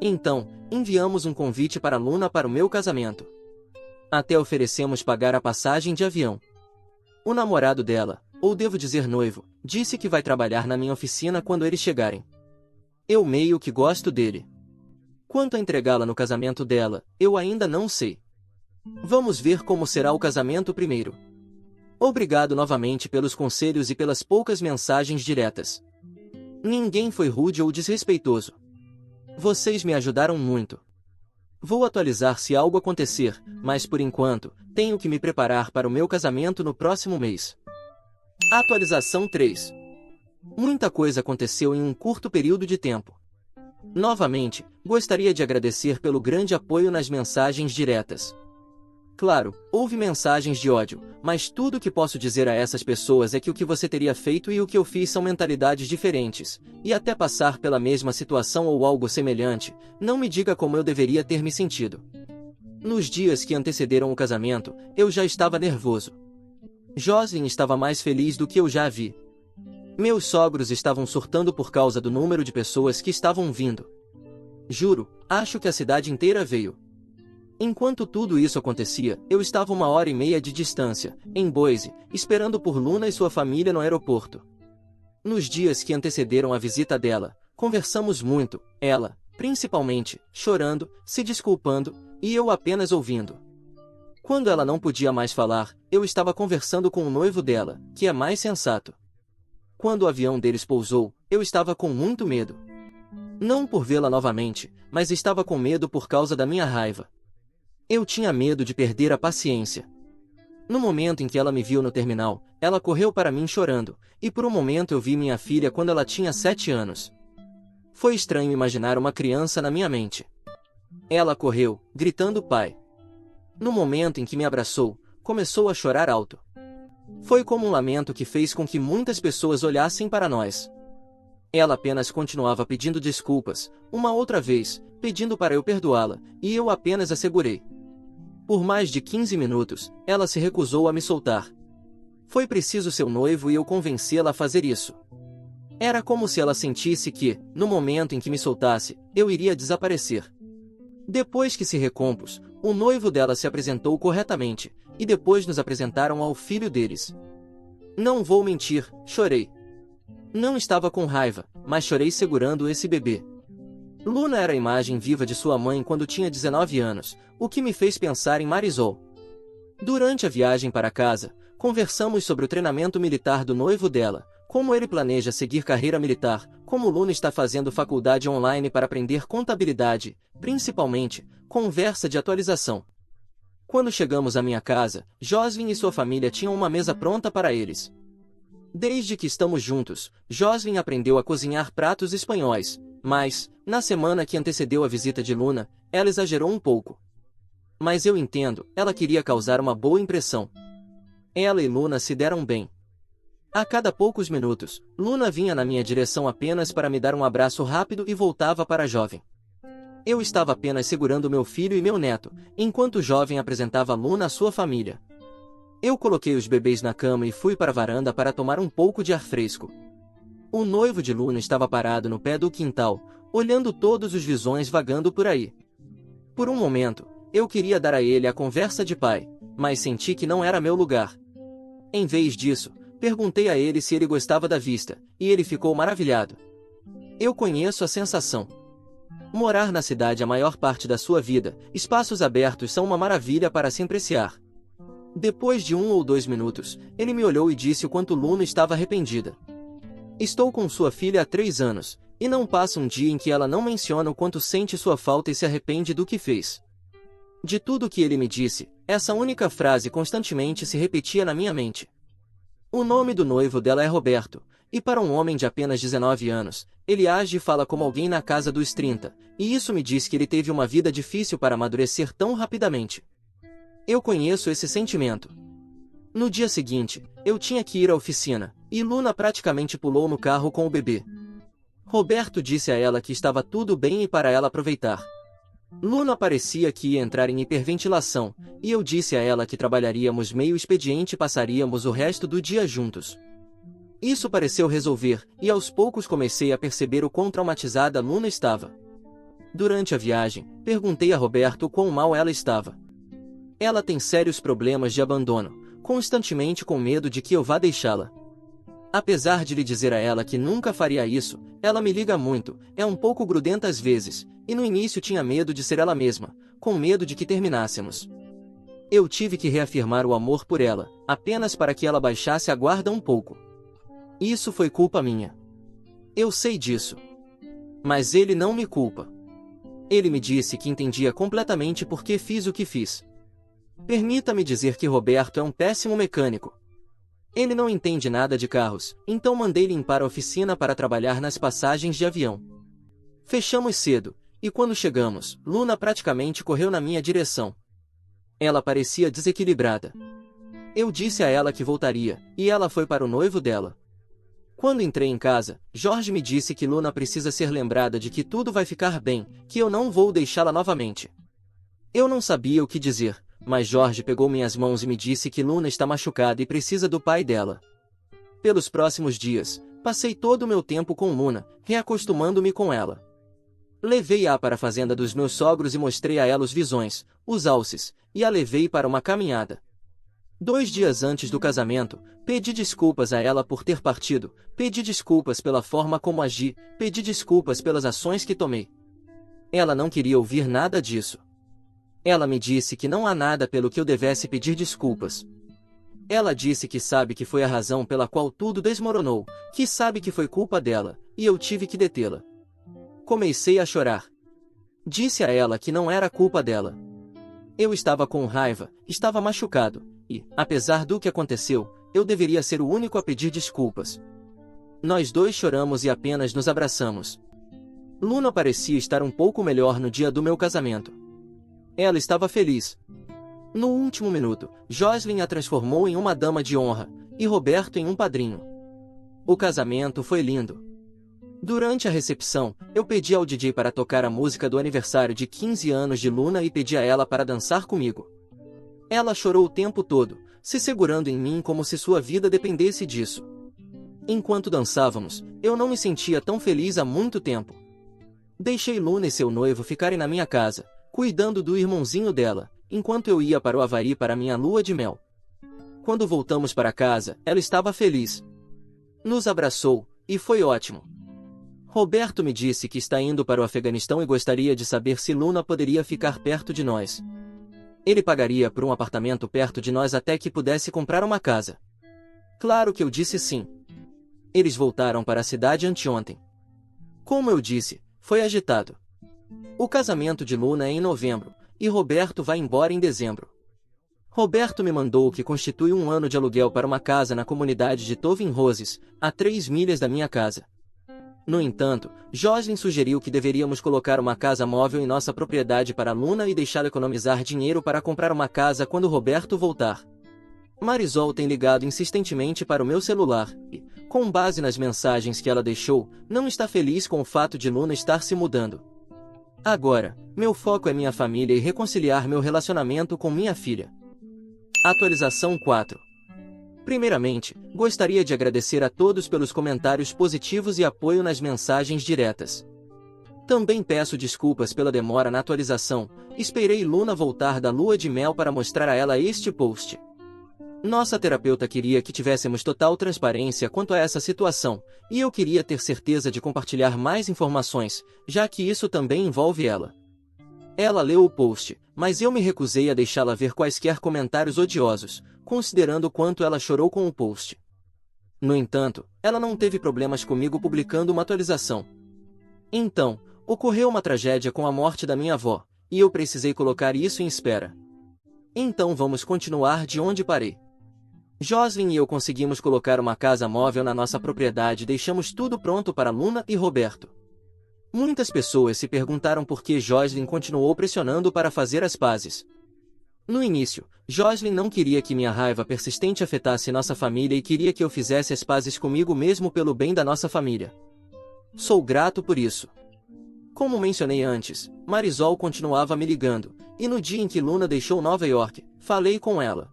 Então, enviamos um convite para Luna para o meu casamento. Até oferecemos pagar a passagem de avião. O namorado dela, ou devo dizer noivo, disse que vai trabalhar na minha oficina quando eles chegarem. Eu meio que gosto dele. Quanto a entregá-la no casamento dela, eu ainda não sei. Vamos ver como será o casamento primeiro. Obrigado novamente pelos conselhos e pelas poucas mensagens diretas. Ninguém foi rude ou desrespeitoso. Vocês me ajudaram muito. Vou atualizar se algo acontecer, mas por enquanto, tenho que me preparar para o meu casamento no próximo mês. Atualização 3. Muita coisa aconteceu em um curto período de tempo. Novamente, gostaria de agradecer pelo grande apoio nas mensagens diretas. Claro, houve mensagens de ódio, mas tudo o que posso dizer a essas pessoas é que o que você teria feito e o que eu fiz são mentalidades diferentes, e até passar pela mesma situação ou algo semelhante, não me diga como eu deveria ter me sentido. Nos dias que antecederam o casamento, eu já estava nervoso. Jocelyn estava mais feliz do que eu já vi. Meus sogros estavam surtando por causa do número de pessoas que estavam vindo. Juro, acho que a cidade inteira veio. Enquanto tudo isso acontecia, eu estava 1 hora e meia de distância, em Boise, esperando por Luna e sua família no aeroporto. Nos dias que antecederam a visita dela, conversamos muito, ela, principalmente, chorando, se desculpando, e eu apenas ouvindo. Quando ela não podia mais falar, eu estava conversando com o noivo dela, que é mais sensato. Quando o avião deles pousou, eu estava com muito medo. Não por vê-la novamente, mas estava com medo por causa da minha raiva. Eu tinha medo de perder a paciência. No momento em que ela me viu no terminal, ela correu para mim chorando, e por um momento eu vi minha filha quando ela tinha 7 anos. Foi estranho imaginar uma criança na minha mente. Ela correu, gritando pai. No momento em que me abraçou, começou a chorar alto. Foi como um lamento que fez com que muitas pessoas olhassem para nós. Ela apenas continuava pedindo desculpas, uma outra vez, pedindo para eu perdoá-la, e eu apenas assegurei. Por mais de 15 minutos, ela se recusou a me soltar. Foi preciso seu noivo e eu convencê-la a fazer isso. Era como se ela sentisse que, no momento em que me soltasse, eu iria desaparecer. Depois que se recompôs, o noivo dela se apresentou corretamente, e depois nos apresentaram ao filho deles. Não vou mentir, chorei. Não estava com raiva, mas chorei segurando esse bebê. Luna era a imagem viva de sua mãe quando tinha 19 anos, o que me fez pensar em Marisol. Durante a viagem para casa, conversamos sobre o treinamento militar do noivo dela, como ele planeja seguir carreira militar, como Luna está fazendo faculdade online para aprender contabilidade, principalmente, conversa de atualização. Quando chegamos à minha casa, Joslin e sua família tinham uma mesa pronta para eles. Desde que estamos juntos, Joslin aprendeu a cozinhar pratos espanhóis, mas, na semana que antecedeu a visita de Luna, ela exagerou um pouco. Mas eu entendo, ela queria causar uma boa impressão. Ela e Luna se deram bem. A cada poucos minutos, Luna vinha na minha direção apenas para me dar um abraço rápido e voltava para a jovem. Eu estava apenas segurando meu filho e meu neto, enquanto o jovem apresentava Luna à sua família. Eu coloquei os bebês na cama e fui para a varanda para tomar um pouco de ar fresco. O noivo de Luna estava parado no pé do quintal, olhando todos os visões vagando por aí. Por um momento, eu queria dar a ele a conversa de pai, mas senti que não era meu lugar. Em vez disso, perguntei a ele se ele gostava da vista, e ele ficou maravilhado. Eu conheço a sensação. Morar na cidade a maior parte da sua vida, espaços abertos são uma maravilha para se apreciar. Depois de 1 ou 2 minutos, ele me olhou e disse o quanto Luna estava arrependida. Estou com sua filha há 3 anos, e não passa um dia em que ela não menciona o quanto sente sua falta e se arrepende do que fez. De tudo o que ele me disse, essa única frase constantemente se repetia na minha mente. O nome do noivo dela é Roberto, e para um homem de apenas 19 anos, ele age e fala como alguém na casa dos 30, e isso me diz que ele teve uma vida difícil para amadurecer tão rapidamente. Eu conheço esse sentimento. No dia seguinte, eu tinha que ir à oficina, e Luna praticamente pulou no carro com o bebê. Roberto disse a ela que estava tudo bem e para ela aproveitar. Luna parecia que ia entrar em hiperventilação, e eu disse a ela que trabalharíamos meio expediente e passaríamos o resto do dia juntos. Isso pareceu resolver, e aos poucos comecei a perceber o quão traumatizada Luna estava. Durante a viagem, perguntei a Roberto quão mal ela estava. Ela tem sérios problemas de abandono, constantemente com medo de que eu vá deixá-la. Apesar de lhe dizer a ela que nunca faria isso, ela me liga muito, é um pouco grudenta às vezes, e no início tinha medo de ser ela mesma, com medo de que terminássemos. Eu tive que reafirmar o amor por ela, apenas para que ela baixasse a guarda um pouco. Isso foi culpa minha. Eu sei disso. Mas ele não me culpa. Ele me disse que entendia completamente por que fiz o que fiz. Permita-me dizer que Roberto é um péssimo mecânico. Ele não entende nada de carros, então mandei limpar a oficina para trabalhar nas passagens de avião. Fechamos cedo, e quando chegamos, Luna praticamente correu na minha direção. Ela parecia desequilibrada. Eu disse a ela que voltaria, e ela foi para o noivo dela. Quando entrei em casa, Jorge me disse que Luna precisa ser lembrada de que tudo vai ficar bem, que eu não vou deixá-la novamente. Eu não sabia o que dizer, mas Jorge pegou minhas mãos e me disse que Luna está machucada e precisa do pai dela. Pelos próximos dias, passei todo o meu tempo com Luna, reacostumando-me com ela. Levei-a para a fazenda dos meus sogros e mostrei a ela os visões, os alces, e a levei para uma caminhada. 2 dias antes do casamento, pedi desculpas a ela por ter partido, pedi desculpas pela forma como agi, pedi desculpas pelas ações que tomei. Ela não queria ouvir nada disso. Ela me disse que não há nada pelo que eu devesse pedir desculpas. Ela disse que sabe que foi a razão pela qual tudo desmoronou, que sabe que foi culpa dela, e eu tive que detê-la. Comecei a chorar. Disse a ela que não era culpa dela. Eu estava com raiva, estava machucado, e, apesar do que aconteceu, eu deveria ser o único a pedir desculpas. Nós dois choramos e apenas nos abraçamos. Luna parecia estar um pouco melhor no dia do meu casamento. Ela estava feliz. No último minuto, Jocelyn a transformou em uma dama de honra, e Roberto em um padrinho. O casamento foi lindo. Durante a recepção, eu pedi ao DJ para tocar a música do aniversário de 15 anos de Luna e pedi a ela para dançar comigo. Ela chorou o tempo todo, se segurando em mim como se sua vida dependesse disso. Enquanto dançávamos, eu não me sentia tão feliz há muito tempo. Deixei Luna e seu noivo ficarem na minha casa, cuidando do irmãozinho dela, enquanto eu ia para o Havaí para minha lua de mel. Quando voltamos para casa, ela estava feliz. Nos abraçou, e foi ótimo. Roberto me disse que está indo para o Afeganistão e gostaria de saber se Luna poderia ficar perto de nós. Ele pagaria por um apartamento perto de nós até que pudesse comprar uma casa. Claro que eu disse sim. Eles voltaram para a cidade anteontem. Como eu disse, foi agitado. O casamento de Luna é em novembro, e Roberto vai embora em dezembro. Roberto me mandou o que constitui um ano de aluguel para uma casa na comunidade de Tovin Roses, a 3 milhas da minha casa. No entanto, Jocelyn sugeriu que deveríamos colocar uma casa móvel em nossa propriedade para Luna e deixá-la economizar dinheiro para comprar uma casa quando Roberto voltar. Marisol tem ligado insistentemente para o meu celular e, com base nas mensagens que ela deixou, não está feliz com o fato de Luna estar se mudando. Agora, meu foco é minha família e reconciliar meu relacionamento com minha filha. Atualização 4. Primeiramente, gostaria de agradecer a todos pelos comentários positivos e apoio nas mensagens diretas. Também peço desculpas pela demora na atualização, esperei Luna voltar da lua de mel para mostrar a ela este post. Nossa terapeuta queria que tivéssemos total transparência quanto a essa situação, e eu queria ter certeza de compartilhar mais informações, já que isso também envolve ela. Ela leu o post, mas eu me recusei a deixá-la ver quaisquer comentários odiosos, considerando o quanto ela chorou com o post. No entanto, ela não teve problemas comigo publicando uma atualização. Então, ocorreu uma tragédia com a morte da minha avó, e eu precisei colocar isso em espera. Então vamos continuar de onde parei. Jocelyn e eu conseguimos colocar uma casa móvel na nossa propriedade e deixamos tudo pronto para Luna e Roberto. Muitas pessoas se perguntaram por que Jocelyn continuou pressionando para fazer as pazes. No início, Jocelyn não queria que minha raiva persistente afetasse nossa família e queria que eu fizesse as pazes comigo mesmo pelo bem da nossa família. Sou grato por isso. Como mencionei antes, Marisol continuava me ligando, e no dia em que Luna deixou Nova York, falei com ela.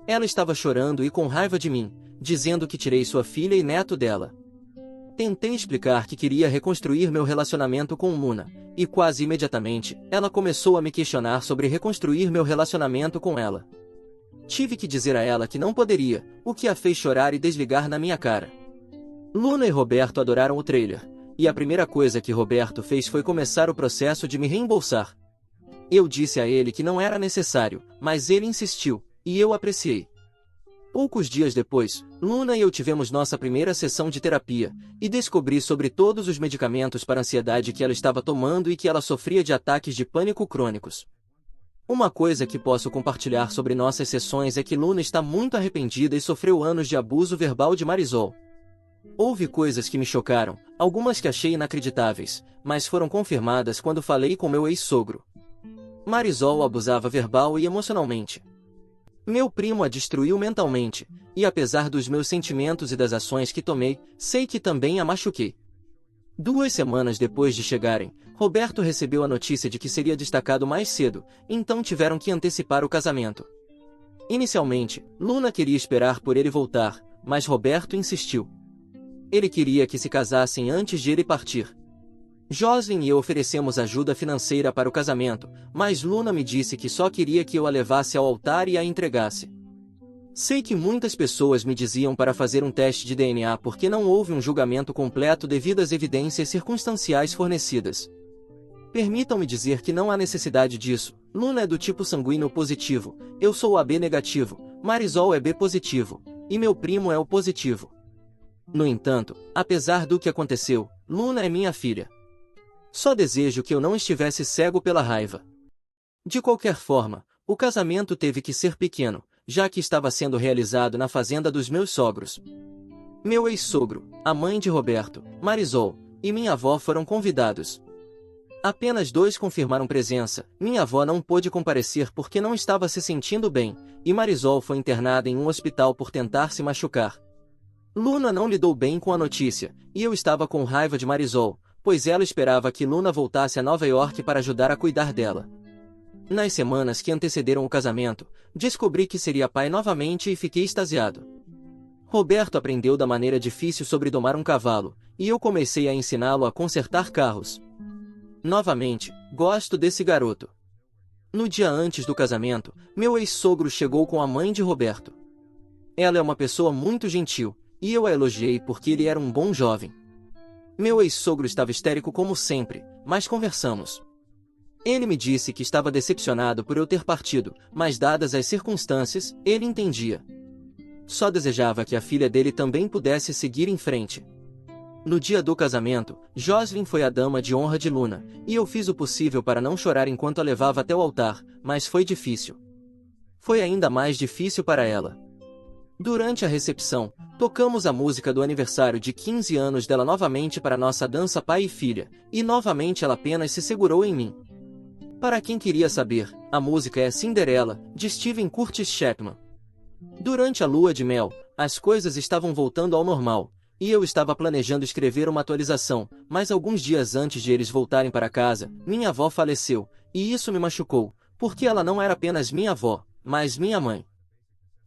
Ela estava chorando e com raiva de mim, dizendo que tirei sua filha e neto dela. Tentei explicar que queria reconstruir meu relacionamento com Luna, e quase imediatamente, ela começou a me questionar sobre reconstruir meu relacionamento com ela. Tive que dizer a ela que não poderia, o que a fez chorar e desligar na minha cara. Luna e Roberto adoraram o trailer, e a primeira coisa que Roberto fez foi começar o processo de me reembolsar. Eu disse a ele que não era necessário, mas ele insistiu, e eu apreciei. Poucos dias depois, Luna e eu tivemos nossa primeira sessão de terapia, e descobri sobre todos os medicamentos para ansiedade que ela estava tomando e que ela sofria de ataques de pânico crônicos. Uma coisa que posso compartilhar sobre nossas sessões é que Luna está muito arrependida e sofreu anos de abuso verbal de Marisol. Houve coisas que me chocaram, algumas que achei inacreditáveis, mas foram confirmadas quando falei com meu ex-sogro. Marisol abusava verbal e emocionalmente. Meu primo a destruiu mentalmente, e apesar dos meus sentimentos e das ações que tomei, sei que também a machuquei. 2 semanas depois de chegarem, Roberto recebeu a notícia de que seria destacado mais cedo, então tiveram que antecipar o casamento. Inicialmente, Luna queria esperar por ele voltar, mas Roberto insistiu. Ele queria que se casassem antes de ele partir. Jocelyn e eu oferecemos ajuda financeira para o casamento, mas Luna me disse que só queria que eu a levasse ao altar e a entregasse. Sei que muitas pessoas me diziam para fazer um teste de DNA porque não houve um julgamento completo devido às evidências circunstanciais fornecidas. Permitam-me dizer que não há necessidade disso. Luna é do tipo sanguíneo positivo, eu sou AB negativo, Marisol é B positivo, e meu primo é O positivo. No entanto, apesar do que aconteceu, Luna é minha filha. Só desejo que eu não estivesse cego pela raiva. De qualquer forma, o casamento teve que ser pequeno, já que estava sendo realizado na fazenda dos meus sogros. Meu ex-sogro, a mãe de Roberto, Marisol, e minha avó foram convidados. Apenas 2 confirmaram presença. Minha avó não pôde comparecer porque não estava se sentindo bem, e Marisol foi internada em um hospital por tentar se machucar. Luna não lidou bem com a notícia, e eu estava com raiva de Marisol, pois ela esperava que Luna voltasse a Nova York para ajudar a cuidar dela. Nas semanas que antecederam o casamento, descobri que seria pai novamente e fiquei extasiado. Roberto aprendeu da maneira difícil sobre domar um cavalo, e eu comecei a ensiná-lo a consertar carros. Novamente, gosto desse garoto. No dia antes do casamento, meu ex-sogro chegou com a mãe de Roberto. Ela é uma pessoa muito gentil, e eu a elogiei porque ele era um bom jovem. Meu ex-sogro estava histérico como sempre, mas conversamos. Ele me disse que estava decepcionado por eu ter partido, mas dadas as circunstâncias, ele entendia. Só desejava que a filha dele também pudesse seguir em frente. No dia do casamento, Jocelyn foi a dama de honra de Luna, e eu fiz o possível para não chorar enquanto a levava até o altar, mas foi difícil. Foi ainda mais difícil para ela. Durante a recepção, tocamos a música do aniversário de 15 anos dela novamente para nossa dança pai e filha, e novamente ela apenas se segurou em mim. Para quem queria saber, a música é Cinderella, de Steven Curtis Chapman. Durante a lua de mel, as coisas estavam voltando ao normal, e eu estava planejando escrever uma atualização, mas alguns dias antes de eles voltarem para casa, minha avó faleceu, e isso me machucou, porque ela não era apenas minha avó, mas minha mãe.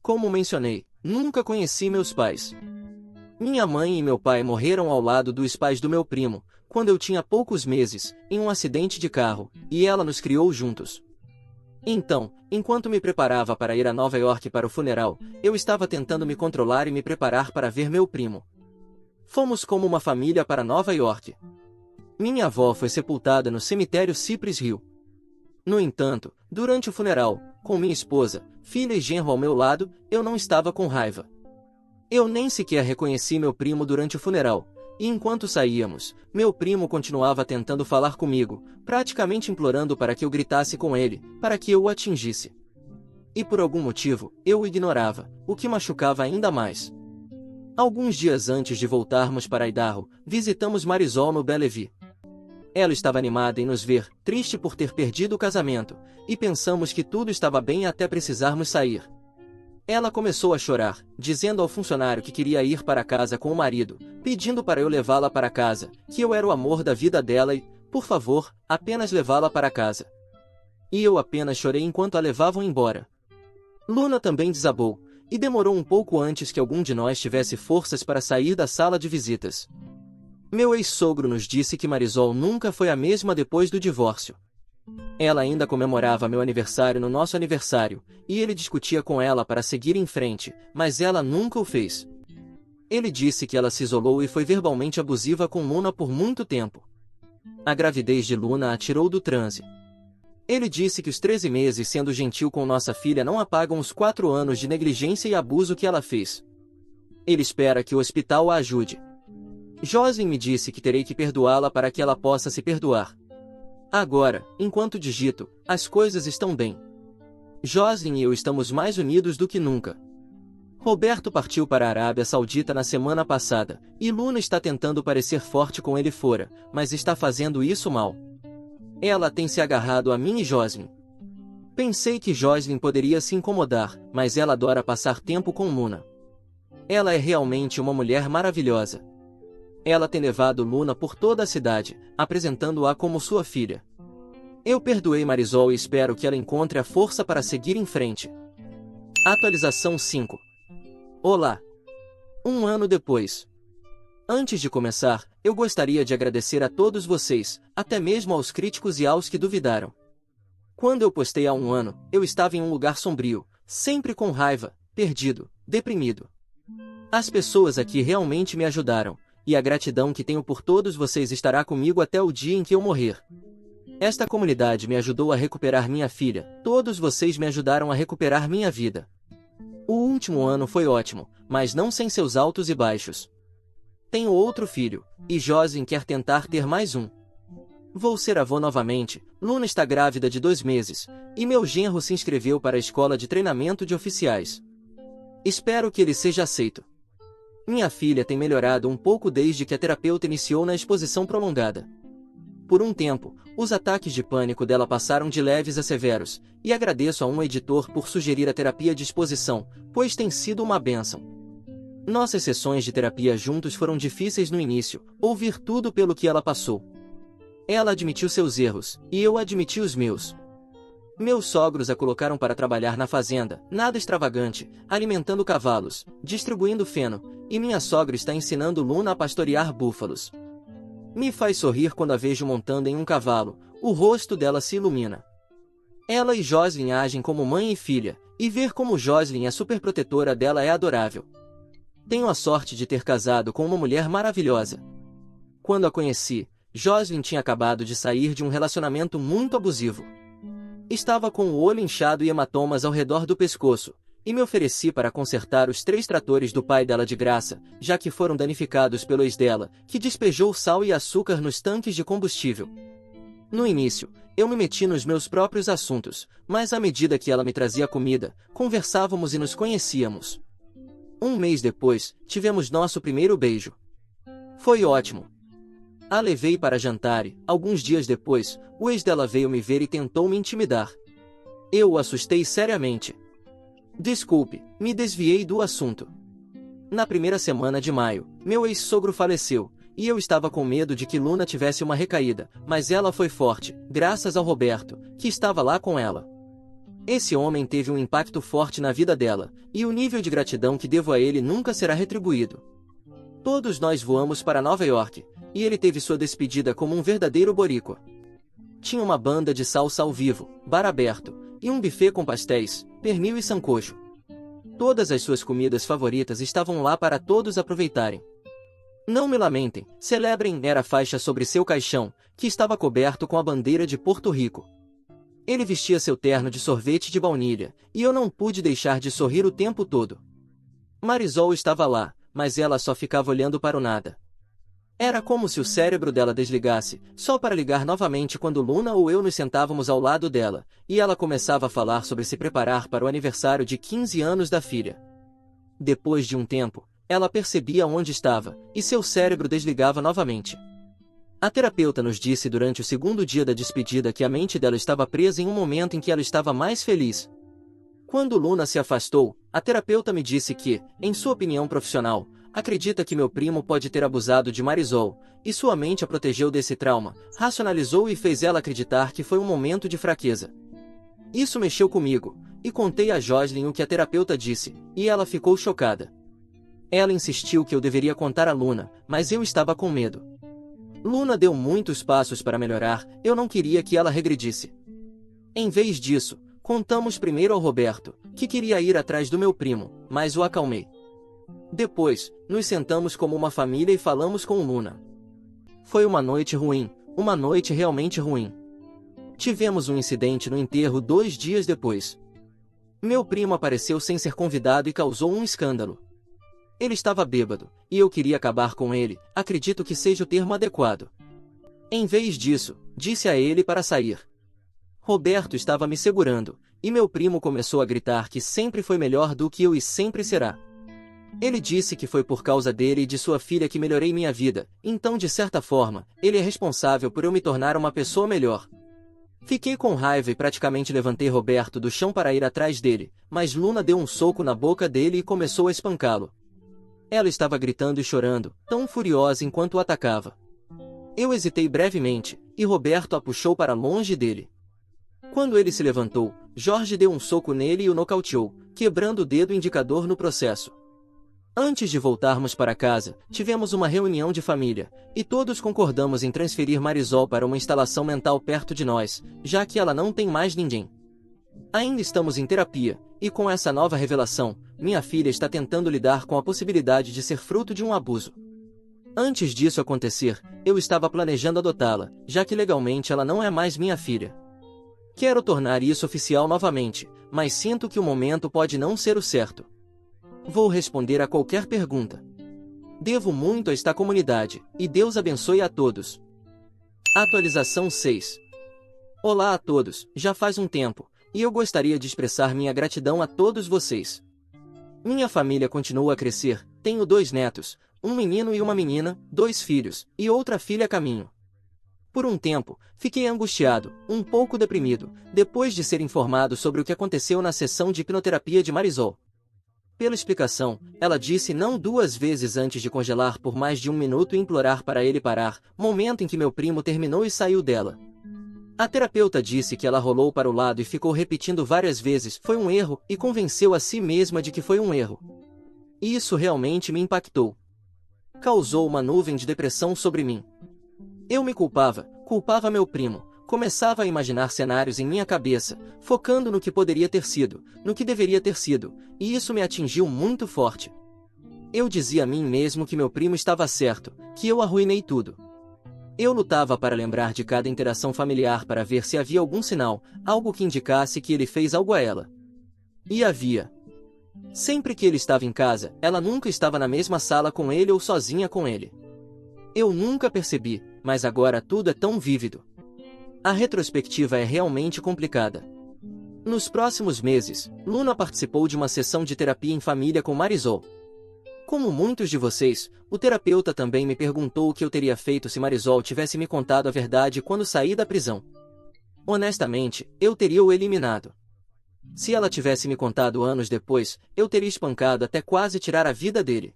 Como mencionei, nunca conheci meus pais. Minha mãe e meu pai morreram ao lado dos pais do meu primo, quando eu tinha poucos meses, em um acidente de carro, e ela nos criou juntos. Então, enquanto me preparava para ir a Nova York para o funeral, eu estava tentando me controlar e me preparar para ver meu primo. Fomos como uma família para Nova York. Minha avó foi sepultada no cemitério Cypress Hill. No entanto, durante o funeral, com minha esposa, filha e genro ao meu lado, eu não estava com raiva. Eu nem sequer reconheci meu primo durante o funeral, e enquanto saíamos, meu primo continuava tentando falar comigo, praticamente implorando para que eu gritasse com ele, para que eu o atingisse. E por algum motivo, eu o ignorava, o que machucava ainda mais. Alguns dias antes de voltarmos para Idaho, visitamos Marisol no Bellevue. Ela estava animada em nos ver, triste por ter perdido o casamento, e pensamos que tudo estava bem até precisarmos sair. Ela começou a chorar, dizendo ao funcionário que queria ir para casa com o marido, pedindo para eu levá-la para casa, que eu era o amor da vida dela e, por favor, apenas levá-la para casa. E eu apenas chorei enquanto a levavam embora. Luna também desabou, e demorou um pouco antes que algum de nós tivesse forças para sair da sala de visitas. Meu ex-sogro nos disse que Marisol nunca foi a mesma depois do divórcio. Ela ainda comemorava meu aniversário no nosso aniversário, e ele discutia com ela para seguir em frente, mas ela nunca o fez. Ele disse que ela se isolou e foi verbalmente abusiva com Luna por muito tempo. A gravidez de Luna a tirou do transe. Ele disse que os 13 meses sendo gentil com nossa filha não apagam os 4 anos de negligência e abuso que ela fez. Ele espera que o hospital a ajude. Jocelyn me disse que terei que perdoá-la para que ela possa se perdoar. Agora, enquanto digito, as coisas estão bem. Jocelyn e eu estamos mais unidos do que nunca. Roberto partiu para a Arábia Saudita na semana passada, e Luna está tentando parecer forte com ele fora, mas está fazendo isso mal. Ela tem se agarrado a mim e Jocelyn. Pensei que Jocelyn poderia se incomodar, mas ela adora passar tempo com Luna. Ela é realmente uma mulher maravilhosa. Ela tem levado Luna por toda a cidade, apresentando-a como sua filha. Eu perdoei Marisol e espero que ela encontre a força para seguir em frente. Atualização 5. Olá! Um ano depois. Antes de começar, eu gostaria de agradecer a todos vocês, até mesmo aos críticos e aos que duvidaram. Quando eu postei há um ano, eu estava em um lugar sombrio, sempre com raiva, perdido, deprimido. As pessoas aqui realmente me ajudaram, e a gratidão que tenho por todos vocês estará comigo até o dia em que eu morrer. Esta comunidade me ajudou a recuperar minha filha, todos vocês me ajudaram a recuperar minha vida. O último ano foi ótimo, mas não sem seus altos e baixos. Tenho outro filho, e Jocelyn quer tentar ter mais um. Vou ser avô novamente, Luna está grávida de 2 meses, e meu genro se inscreveu para a escola de treinamento de oficiais. Espero que ele seja aceito. Minha filha tem melhorado um pouco desde que a terapeuta iniciou na exposição prolongada. Por um tempo, os ataques de pânico dela passaram de leves a severos, e agradeço a um editor por sugerir a terapia de exposição, pois tem sido uma bênção. Nossas sessões de terapia juntos foram difíceis no início, ouvir tudo pelo que ela passou. Ela admitiu seus erros, e eu admiti os meus. Meus sogros a colocaram para trabalhar na fazenda, nada extravagante, alimentando cavalos, distribuindo feno, e minha sogra está ensinando Luna a pastorear búfalos. Me faz sorrir quando a vejo montando em um cavalo, o rosto dela se ilumina. Ela e Joslyn agem como mãe e filha, e ver como Joslyn é superprotetora dela é adorável. Tenho a sorte de ter casado com uma mulher maravilhosa. Quando a conheci, Joslyn tinha acabado de sair de um relacionamento muito abusivo. Estava com o olho inchado e hematomas ao redor do pescoço, e me ofereci para consertar os 3 tratores do pai dela de graça, já que foram danificados pelo ex dela, que despejou sal e açúcar nos tanques de combustível. No início, eu me meti nos meus próprios assuntos, mas à medida que ela me trazia comida, conversávamos e nos conhecíamos. Um mês depois, tivemos nosso primeiro beijo. Foi ótimo. A levei para jantar e, alguns dias depois, o ex dela veio me ver e tentou me intimidar. Eu o assustei seriamente. Desculpe, me desviei do assunto. Na primeira semana de maio, meu ex-sogro faleceu, e eu estava com medo de que Luna tivesse uma recaída, mas ela foi forte, graças ao Roberto, que estava lá com ela. Esse homem teve um impacto forte na vida dela, e o nível de gratidão que devo a ele nunca será retribuído. Todos nós voamos para Nova York, e ele teve sua despedida como um verdadeiro boricua. Tinha uma banda de salsa ao vivo, bar aberto, e um buffet com pastéis, pernil e sancocho. Todas as suas comidas favoritas estavam lá para todos aproveitarem. Não me lamentem, celebrem, era a faixa sobre seu caixão, que estava coberto com a bandeira de Porto Rico. Ele vestia seu terno de sorvete de baunilha, e eu não pude deixar de sorrir o tempo todo. Marisol estava lá, mas ela só ficava olhando para o nada. Era como se o cérebro dela desligasse, só para ligar novamente quando Luna ou eu nos sentávamos ao lado dela, e ela começava a falar sobre se preparar para o aniversário de 15 anos da filha. Depois de um tempo, ela percebia onde estava, e seu cérebro desligava novamente. A terapeuta nos disse durante o segundo dia da despedida que a mente dela estava presa em um momento em que ela estava mais feliz. Quando Luna se afastou, a terapeuta me disse que, em sua opinião profissional, acredita que meu primo pode ter abusado de Marisol, e sua mente a protegeu desse trauma, racionalizou e fez ela acreditar que foi um momento de fraqueza. Isso mexeu comigo, e contei a Joslyn o que a terapeuta disse, e ela ficou chocada. Ela insistiu que eu deveria contar a Luna, mas eu estava com medo. Luna deu muitos passos para melhorar, eu não queria que ela regredisse. Em vez disso, contamos primeiro ao Roberto, que queria ir atrás do meu primo, mas o acalmei. Depois, nos sentamos como uma família e falamos com Luna. Foi uma noite ruim, uma noite realmente ruim. Tivemos um incidente no enterro 2 dias depois. Meu primo apareceu sem ser convidado e causou um escândalo. Ele estava bêbado, e eu queria acabar com ele, acredito que seja o termo adequado. Em vez disso, disse a ele para sair. Roberto estava me segurando, e meu primo começou a gritar que sempre foi melhor do que eu e sempre será. Ele disse que foi por causa dele e de sua filha que melhorei minha vida, então de certa forma, ele é responsável por eu me tornar uma pessoa melhor. Fiquei com raiva e praticamente levantei Roberto do chão para ir atrás dele, mas Luna deu um soco na boca dele e começou a espancá-lo. Ela estava gritando e chorando, tão furiosa enquanto o atacava. Eu hesitei brevemente, e Roberto a puxou para longe dele. Quando ele se levantou, Jorge deu um soco nele e o nocauteou, quebrando o dedo indicador no processo. Antes de voltarmos para casa, tivemos uma reunião de família, e todos concordamos em transferir Marisol para uma instalação mental perto de nós, já que ela não tem mais ninguém. Ainda estamos em terapia, e com essa nova revelação, minha filha está tentando lidar com a possibilidade de ser fruto de um abuso. Antes disso acontecer, eu estava planejando adotá-la, já que legalmente ela não é mais minha filha. Quero tornar isso oficial novamente, mas sinto que o momento pode não ser o certo. Vou responder a qualquer pergunta. Devo muito a esta comunidade, e Deus abençoe a todos. Atualização 6. Olá a todos, já faz um tempo, e eu gostaria de expressar minha gratidão a todos vocês. Minha família continua a crescer, tenho 2 netos, um menino e uma menina, 2 filhos, e outra filha a caminho. Por um tempo, fiquei angustiado, um pouco deprimido, depois de ser informado sobre o que aconteceu na sessão de hipnoterapia de Marisol. Pela explicação, ela disse não 2 vezes antes de congelar por mais de 1 minuto e implorar para ele parar, momento em que meu primo terminou e saiu dela. A terapeuta disse que ela rolou para o lado e ficou repetindo várias vezes, foi um erro, e convenceu a si mesma de que foi um erro. Isso realmente me impactou. Causou uma nuvem de depressão sobre mim. Eu me culpava meu primo, começava a imaginar cenários em minha cabeça, focando no que poderia ter sido, no que deveria ter sido, e isso me atingiu muito forte. Eu dizia a mim mesmo que meu primo estava certo, que eu arruinei tudo. Eu lutava para lembrar de cada interação familiar para ver se havia algum sinal, algo que indicasse que ele fez algo a ela. E havia. Sempre que ele estava em casa, ela nunca estava na mesma sala com ele ou sozinha com ele. Eu nunca percebi, mas agora tudo é tão vívido. A retrospectiva é realmente complicada. Nos próximos meses, Luna participou de uma sessão de terapia em família com Marisol. Como muitos de vocês, o terapeuta também me perguntou o que eu teria feito se Marisol tivesse me contado a verdade quando saí da prisão. Honestamente, eu teria o eliminado. Se ela tivesse me contado anos depois, eu teria espancado até quase tirar a vida dele.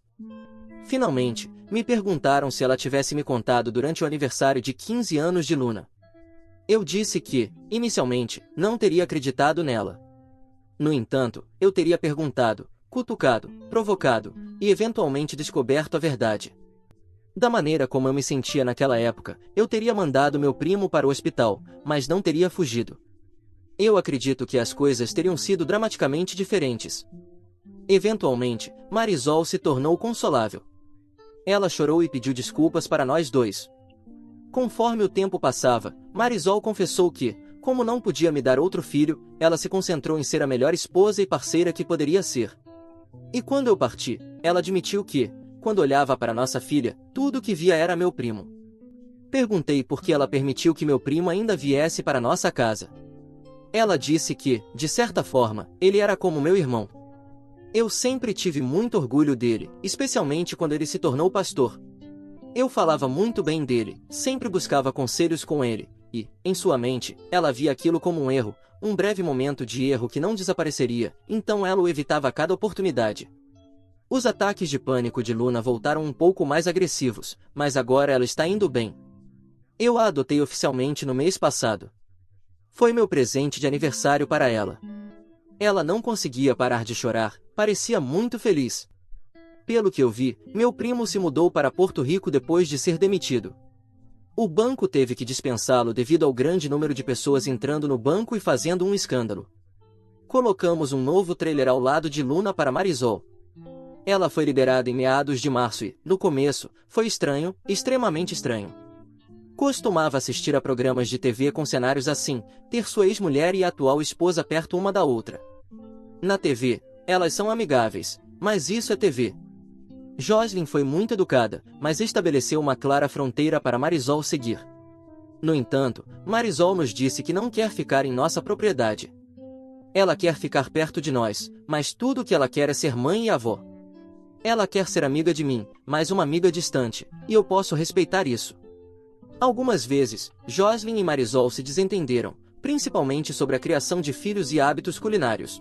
Finalmente, me perguntaram se ela tivesse me contado durante o aniversário de 15 anos de Luna. Eu disse que, inicialmente, não teria acreditado nela. No entanto, eu teria perguntado, cutucado, provocado, e eventualmente descoberto a verdade. Da maneira como eu me sentia naquela época, eu teria mandado meu primo para o hospital, mas não teria fugido. Eu acredito que as coisas teriam sido dramaticamente diferentes. Eventualmente, Marisol se tornou consolável. Ela chorou e pediu desculpas para nós dois. Conforme o tempo passava, Marisol confessou que, como não podia me dar outro filho, ela se concentrou em ser a melhor esposa e parceira que poderia ser. E quando eu parti, ela admitiu que, quando olhava para nossa filha, tudo o que via era meu primo. Perguntei por que ela permitiu que meu primo ainda viesse para nossa casa. Ela disse que, de certa forma, ele era como meu irmão. Eu sempre tive muito orgulho dele, especialmente quando ele se tornou pastor. Eu falava muito bem dele, sempre buscava conselhos com ele, e, em sua mente, ela via aquilo como um erro, um breve momento de erro que não desapareceria, então ela o evitava a cada oportunidade. Os ataques de pânico de Luna voltaram um pouco mais agressivos, mas agora ela está indo bem. Eu a adotei oficialmente no mês passado. Foi meu presente de aniversário para ela. Ela não conseguia parar de chorar, parecia muito feliz. Pelo que eu vi, meu primo se mudou para Porto Rico depois de ser demitido. O banco teve que dispensá-lo devido ao grande número de pessoas entrando no banco e fazendo um escândalo. Colocamos um novo trailer ao lado de Luna para Marisol. Ela foi liberada em meados de março e, no começo, foi estranho, extremamente estranho. Costumava assistir a programas de TV com cenários assim, ter sua ex-mulher e a atual esposa perto uma da outra. Na TV, elas são amigáveis, mas isso é TV. Joslyn foi muito educada, mas estabeleceu uma clara fronteira para Marisol seguir. No entanto, Marisol nos disse que não quer ficar em nossa propriedade. Ela quer ficar perto de nós, mas tudo o que ela quer é ser mãe e avó. Ela quer ser amiga de mim, mas uma amiga distante, e eu posso respeitar isso. Algumas vezes, Joslyn e Marisol se desentenderam, principalmente sobre a criação de filhos e hábitos culinários.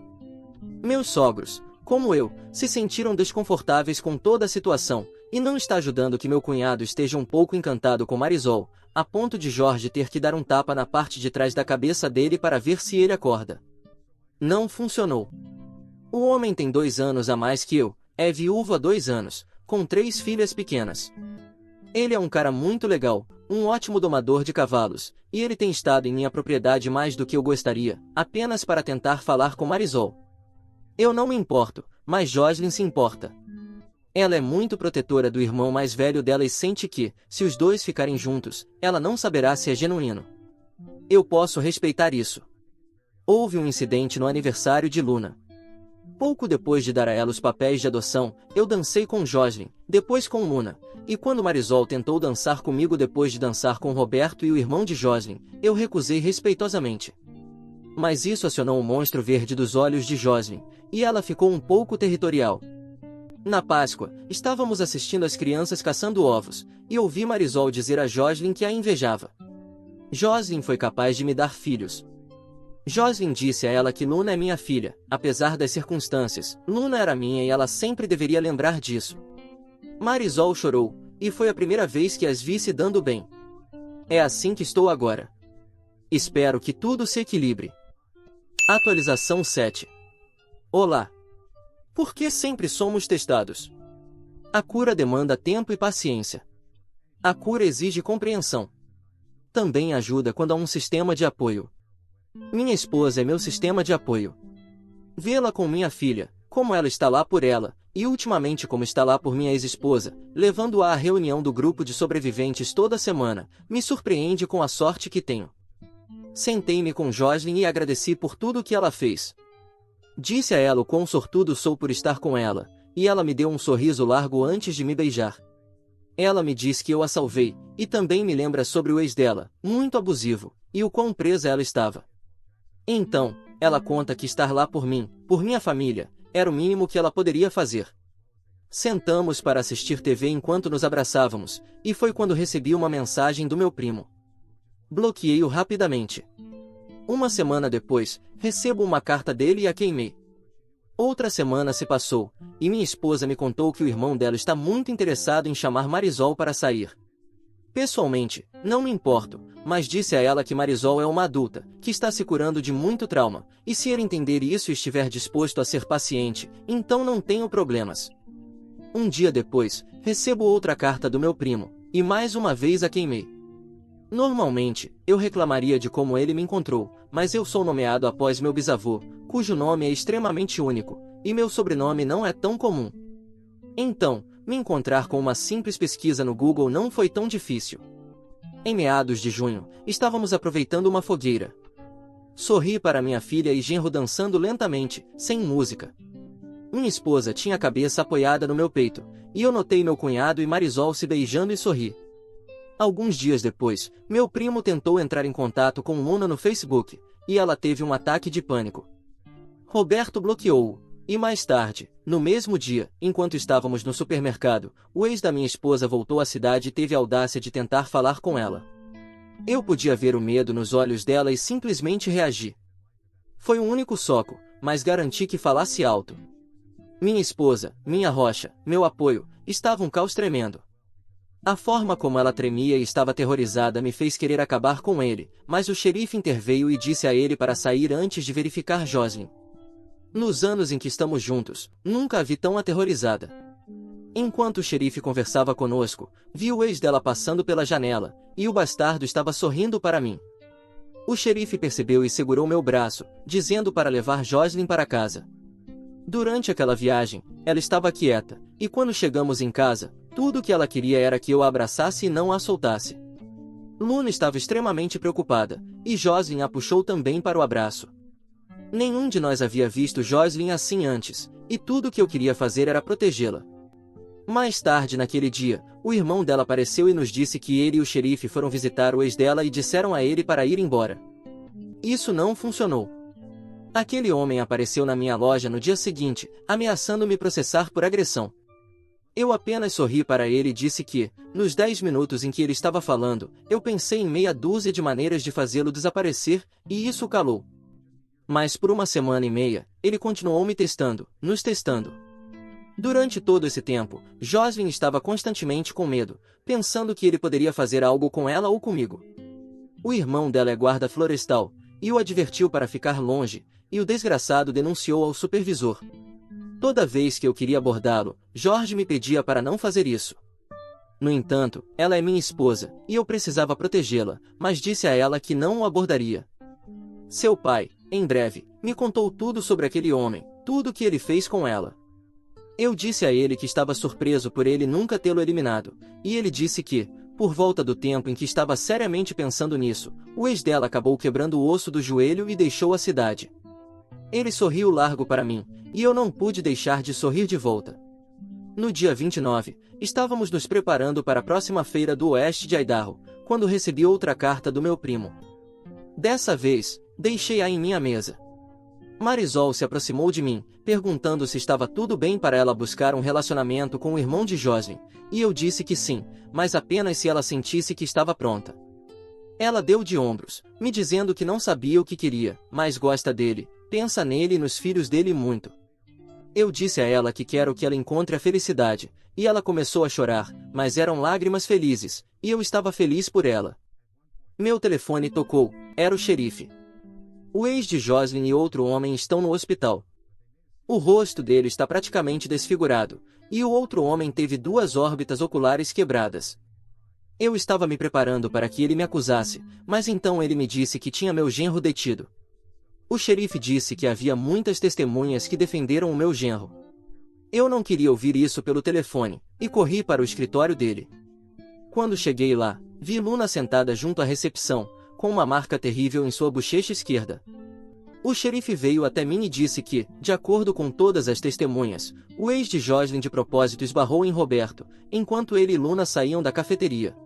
Meus sogros, como eu, se sentiram desconfortáveis com toda a situação, e não está ajudando que meu cunhado esteja um pouco encantado com Marisol, a ponto de Jorge ter que dar um tapa na parte de trás da cabeça dele para ver se ele acorda. Não funcionou. O homem tem 2 anos a mais que eu, é viúvo há 2 anos, com 3 filhas pequenas. Ele é um cara muito legal, um ótimo domador de cavalos, e ele tem estado em minha propriedade mais do que eu gostaria, apenas para tentar falar com Marisol. Eu não me importo, mas Joslyn se importa. Ela é muito protetora do irmão mais velho dela e sente que, se os dois ficarem juntos, ela não saberá se é genuíno. Eu posso respeitar isso. Houve um incidente no aniversário de Luna. Pouco depois de dar a ela os papéis de adoção, eu dancei com Joslyn, depois com Luna, e quando Marisol tentou dançar comigo depois de dançar com Roberto e o irmão de Joslyn, eu recusei respeitosamente. Mas isso acionou o monstro verde dos olhos de Joslyn, e ela ficou um pouco territorial. Na Páscoa, estávamos assistindo as crianças caçando ovos, e ouvi Marisol dizer a Joslyn que a invejava. Joslyn foi capaz de me dar filhos. Joslyn disse a ela que Luna é minha filha, apesar das circunstâncias. Luna era minha e ela sempre deveria lembrar disso. Marisol chorou, e foi a primeira vez que as vi se dando bem. É assim que estou agora. Espero que tudo se equilibre. Atualização 7. Olá. Por que sempre somos testados? A cura demanda tempo e paciência. A cura exige compreensão. Também ajuda quando há um sistema de apoio. Minha esposa é meu sistema de apoio. Vê-la com minha filha, como ela está lá por ela, e ultimamente como está lá por minha ex-esposa, levando-a à reunião do grupo de sobreviventes toda semana, me surpreende com a sorte que tenho. Sentei-me com Joslyn e agradeci por tudo que ela fez. Disse a ela o quão sortudo sou por estar com ela, e ela me deu um sorriso largo antes de me beijar. Ela me diz que eu a salvei, e também me lembra sobre o ex dela, muito abusivo, e o quão presa ela estava. Então, ela conta que estar lá por mim, por minha família, era o mínimo que ela poderia fazer. Sentamos para assistir TV enquanto nos abraçávamos, e foi quando recebi uma mensagem do meu primo. Bloqueei-o rapidamente. Uma semana depois, recebo uma carta dele e a queimei. Outra semana se passou, e minha esposa me contou que o irmão dela está muito interessado em chamar Marisol para sair. Pessoalmente, não me importo, mas disse a ela que Marisol é uma adulta, que está se curando de muito trauma, e se ele entender isso e estiver disposto a ser paciente, então não tenho problemas. Um dia depois, recebo outra carta do meu primo, e mais uma vez a queimei. Normalmente, eu reclamaria de como ele me encontrou, mas eu sou nomeado após meu bisavô, cujo nome é extremamente único, e meu sobrenome não é tão comum. Então, me encontrar com uma simples pesquisa no Google não foi tão difícil. Em meados de junho, estávamos aproveitando uma fogueira. Sorri para minha filha e genro dançando lentamente, sem música. Minha esposa tinha a cabeça apoiada no meu peito, e eu notei meu cunhado e Marisol se beijando e sorri. Alguns dias depois, meu primo tentou entrar em contato com Luna no Facebook, e ela teve um ataque de pânico. Roberto bloqueou-o, e mais tarde, no mesmo dia, enquanto estávamos no supermercado, o ex da minha esposa voltou à cidade e teve a audácia de tentar falar com ela. Eu podia ver o medo nos olhos dela e simplesmente reagi. Foi um único soco, mas garanti que falasse alto. Minha esposa, minha rocha, meu apoio, estava um caos tremendo. A forma como ela tremia e estava aterrorizada me fez querer acabar com ele, mas o xerife interveio e disse a ele para sair antes de verificar Joslyn. Nos anos em que estamos juntos, nunca a vi tão aterrorizada. Enquanto o xerife conversava conosco, vi o ex dela passando pela janela, e o bastardo estava sorrindo para mim. O xerife percebeu e segurou meu braço, dizendo para levar Joslyn para casa. Durante aquela viagem, ela estava quieta, e quando chegamos em casa, tudo o que ela queria era que eu a abraçasse e não a soltasse. Luna estava extremamente preocupada, e Joslyn a puxou também para o abraço. Nenhum de nós havia visto Joslyn assim antes, e tudo o que eu queria fazer era protegê-la. Mais tarde naquele dia, o irmão dela apareceu e nos disse que ele e o xerife foram visitar o ex dela e disseram a ele para ir embora. Isso não funcionou. Aquele homem apareceu na minha loja no dia seguinte, ameaçando me processar por agressão. Eu apenas sorri para ele e disse que, nos 10 minutos em que ele estava falando, eu pensei em meia dúzia de maneiras de fazê-lo desaparecer, e isso o calou. Mas por uma semana e meia, ele continuou me testando, nos testando. Durante todo esse tempo, Joslyn estava constantemente com medo, pensando que ele poderia fazer algo com ela ou comigo. O irmão dela é guarda florestal, e o advertiu para ficar longe, e o desgraçado denunciou ao supervisor. Toda vez que eu queria abordá-lo, Jorge me pedia para não fazer isso. No entanto, ela é minha esposa, e eu precisava protegê-la, mas disse a ela que não o abordaria. Seu pai, em breve, me contou tudo sobre aquele homem, tudo o que ele fez com ela. Eu disse a ele que estava surpreso por ele nunca tê-lo eliminado, e ele disse que, por volta do tempo em que estava seriamente pensando nisso, o ex dela acabou quebrando o osso do joelho e deixou a cidade. Ele sorriu largo para mim, e eu não pude deixar de sorrir de volta. No dia 29, estávamos nos preparando para a próxima feira do oeste de Idaho, quando recebi outra carta do meu primo. Dessa vez, deixei-a em minha mesa. Marisol se aproximou de mim, perguntando se estava tudo bem para ela buscar um relacionamento com o irmão de Joslyn, e eu disse que sim, mas apenas se ela sentisse que estava pronta. Ela deu de ombros, me dizendo que não sabia o que queria, mas gosta dele, pensa nele e nos filhos dele muito. Eu disse a ela que quero que ela encontre a felicidade, e ela começou a chorar, mas eram lágrimas felizes, e eu estava feliz por ela. Meu telefone tocou, era o xerife. O ex de Jocelyn e outro homem estão no hospital. O rosto dele está praticamente desfigurado, e o outro homem teve 2 órbitas oculares quebradas. Eu estava me preparando para que ele me acusasse, mas então ele me disse que tinha meu genro detido. O xerife disse que havia muitas testemunhas que defenderam o meu genro. Eu não queria ouvir isso pelo telefone, e corri para o escritório dele. Quando cheguei lá, vi Luna sentada junto à recepção, com uma marca terrível em sua bochecha esquerda. O xerife veio até mim e disse que, de acordo com todas as testemunhas, o ex de Jocelyn de propósito esbarrou em Roberto, enquanto ele e Luna saíam da cafeteria.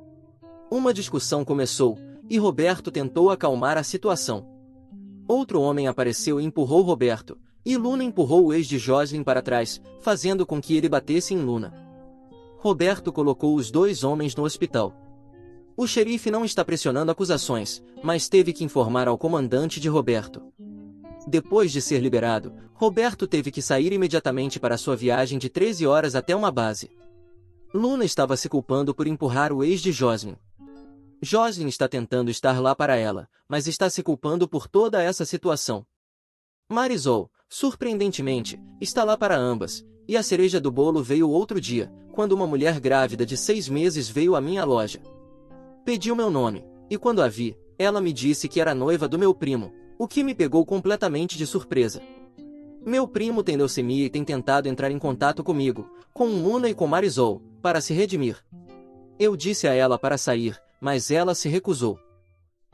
Uma discussão começou, e Roberto tentou acalmar a situação. Outro homem apareceu e empurrou Roberto, e Luna empurrou o ex de Jocelyn para trás, fazendo com que ele batesse em Luna. Roberto colocou os 2 homens no hospital. O xerife não está pressionando acusações, mas teve que informar ao comandante de Roberto. Depois de ser liberado, Roberto teve que sair imediatamente para sua viagem de 13 horas até uma base. Luna estava se culpando por empurrar o ex de Jocelyn. Jocelyn está tentando estar lá para ela, mas está se culpando por toda essa situação. Marisol, surpreendentemente, está lá para ambas, e a cereja do bolo veio outro dia, quando uma mulher grávida de 6 meses veio à minha loja. Pediu meu nome, e quando a vi, ela me disse que era noiva do meu primo, o que me pegou completamente de surpresa. Meu primo tem leucemia e tem tentado entrar em contato comigo, com Luna e com Marisol, para se redimir. Eu disse a ela para sair, mas ela se recusou.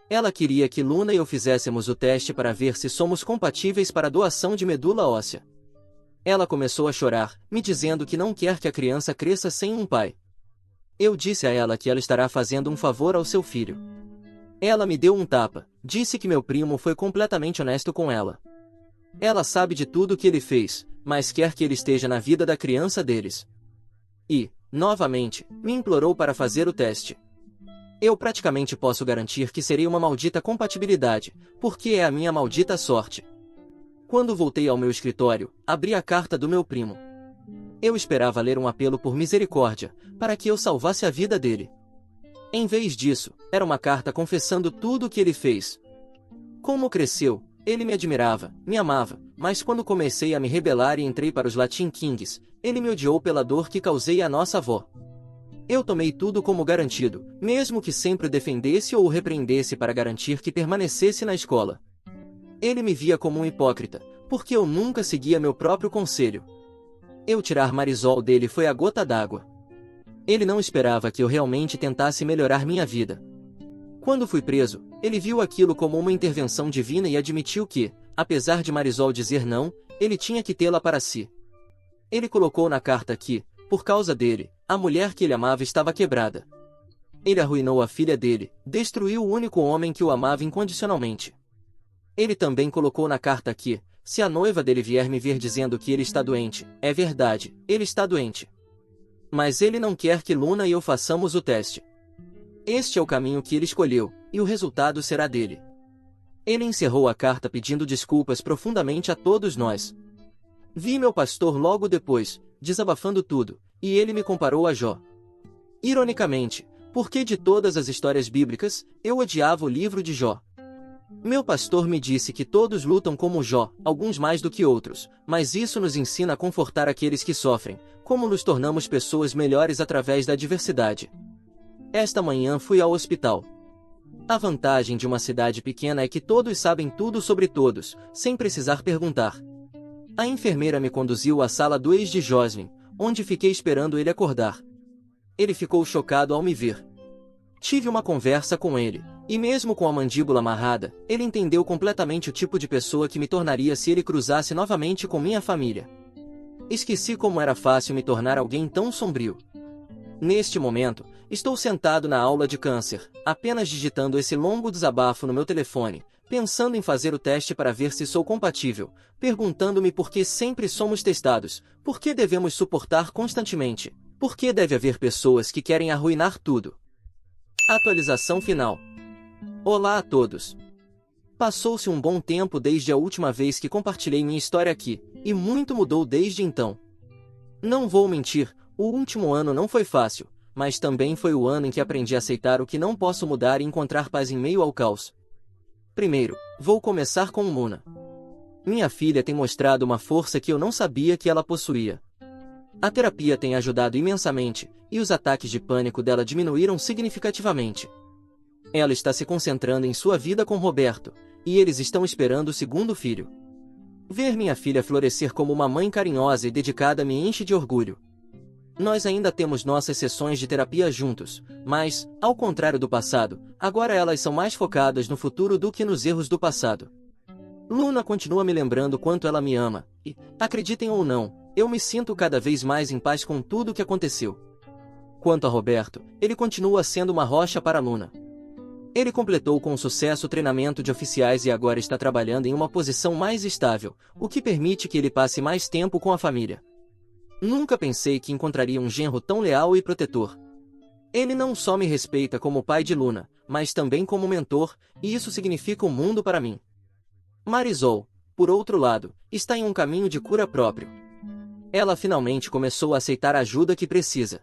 Ela queria que Luna e eu fizéssemos o teste para ver se somos compatíveis para a doação de medula óssea. Ela começou a chorar, me dizendo que não quer que a criança cresça sem um pai. Eu disse a ela que ela estará fazendo um favor ao seu filho. Ela me deu um tapa, disse que meu primo foi completamente honesto com ela. Ela sabe de tudo que ele fez, mas quer que ele esteja na vida da criança deles. E, novamente, me implorou para fazer o teste. Eu praticamente posso garantir que seria uma maldita compatibilidade, porque é a minha maldita sorte. Quando voltei ao meu escritório, abri a carta do meu primo. Eu esperava ler um apelo por misericórdia, para que eu salvasse a vida dele. Em vez disso, era uma carta confessando tudo o que ele fez. Como cresceu, ele me admirava, me amava, mas quando comecei a me rebelar e entrei para os Latin Kings, ele me odiou pela dor que causei à nossa avó. Eu tomei tudo como garantido, mesmo que sempre o defendesse ou o repreendesse para garantir que permanecesse na escola. Ele me via como um hipócrita, porque eu nunca seguia meu próprio conselho. Eu tirar Marisol dele foi a gota d'água. Ele não esperava que eu realmente tentasse melhorar minha vida. Quando fui preso, ele viu aquilo como uma intervenção divina e admitiu que, apesar de Marisol dizer não, ele tinha que tê-la para si. Ele colocou na carta que, por causa dele, a mulher que ele amava estava quebrada. Ele arruinou a filha dele, destruiu o único homem que o amava incondicionalmente. Ele também colocou na carta que, se a noiva dele vier me ver dizendo que ele está doente, é verdade, ele está doente. Mas ele não quer que Luna e eu façamos o teste. Este é o caminho que ele escolheu, e o resultado será dele. Ele encerrou a carta pedindo desculpas profundamente a todos nós. Vi meu pastor logo depois, desabafando tudo, e ele me comparou a Jó. Ironicamente, porque de todas as histórias bíblicas, eu odiava o livro de Jó. Meu pastor me disse que todos lutam como Jó, alguns mais do que outros, mas isso nos ensina a confortar aqueles que sofrem, como nos tornamos pessoas melhores através da adversidade. Esta manhã fui ao hospital. A vantagem de uma cidade pequena é que todos sabem tudo sobre todos, sem precisar perguntar. A enfermeira me conduziu à sala do ex de Jocelyn, onde fiquei esperando ele acordar. Ele ficou chocado ao me ver. Tive uma conversa com ele, e mesmo com a mandíbula amarrada, ele entendeu completamente o tipo de pessoa que me tornaria se ele cruzasse novamente com minha família. Esqueci como era fácil me tornar alguém tão sombrio. Neste momento, estou sentado na aula de câncer, apenas digitando esse longo desabafo no meu telefone, pensando em fazer o teste para ver se sou compatível, perguntando-me por que sempre somos testados, por que devemos suportar constantemente, por que deve haver pessoas que querem arruinar tudo. Atualização final. Olá a todos! Passou-se um bom tempo desde a última vez que compartilhei minha história aqui, e muito mudou desde então. Não vou mentir, o último ano não foi fácil, mas também foi o ano em que aprendi a aceitar o que não posso mudar e encontrar paz em meio ao caos. Primeiro, vou começar com Luna. Minha filha tem mostrado uma força que eu não sabia que ela possuía. A terapia tem ajudado imensamente, e os ataques de pânico dela diminuíram significativamente. Ela está se concentrando em sua vida com Roberto, e eles estão esperando o segundo filho. Ver minha filha florescer como uma mãe carinhosa e dedicada me enche de orgulho. Nós ainda temos nossas sessões de terapia juntos, mas, ao contrário do passado, agora elas são mais focadas no futuro do que nos erros do passado. Luna continua me lembrando quanto ela me ama, e, acreditem ou não, eu me sinto cada vez mais em paz com tudo o que aconteceu. Quanto a Roberto, ele continua sendo uma rocha para Luna. Ele completou com sucesso o treinamento de oficiais e agora está trabalhando em uma posição mais estável, o que permite que ele passe mais tempo com a família. Nunca pensei que encontraria um genro tão leal e protetor. Ele não só me respeita como pai de Luna, mas também como mentor, e isso significa o mundo para mim. Marisol, por outro lado, está em um caminho de cura próprio. Ela finalmente começou a aceitar a ajuda que precisa.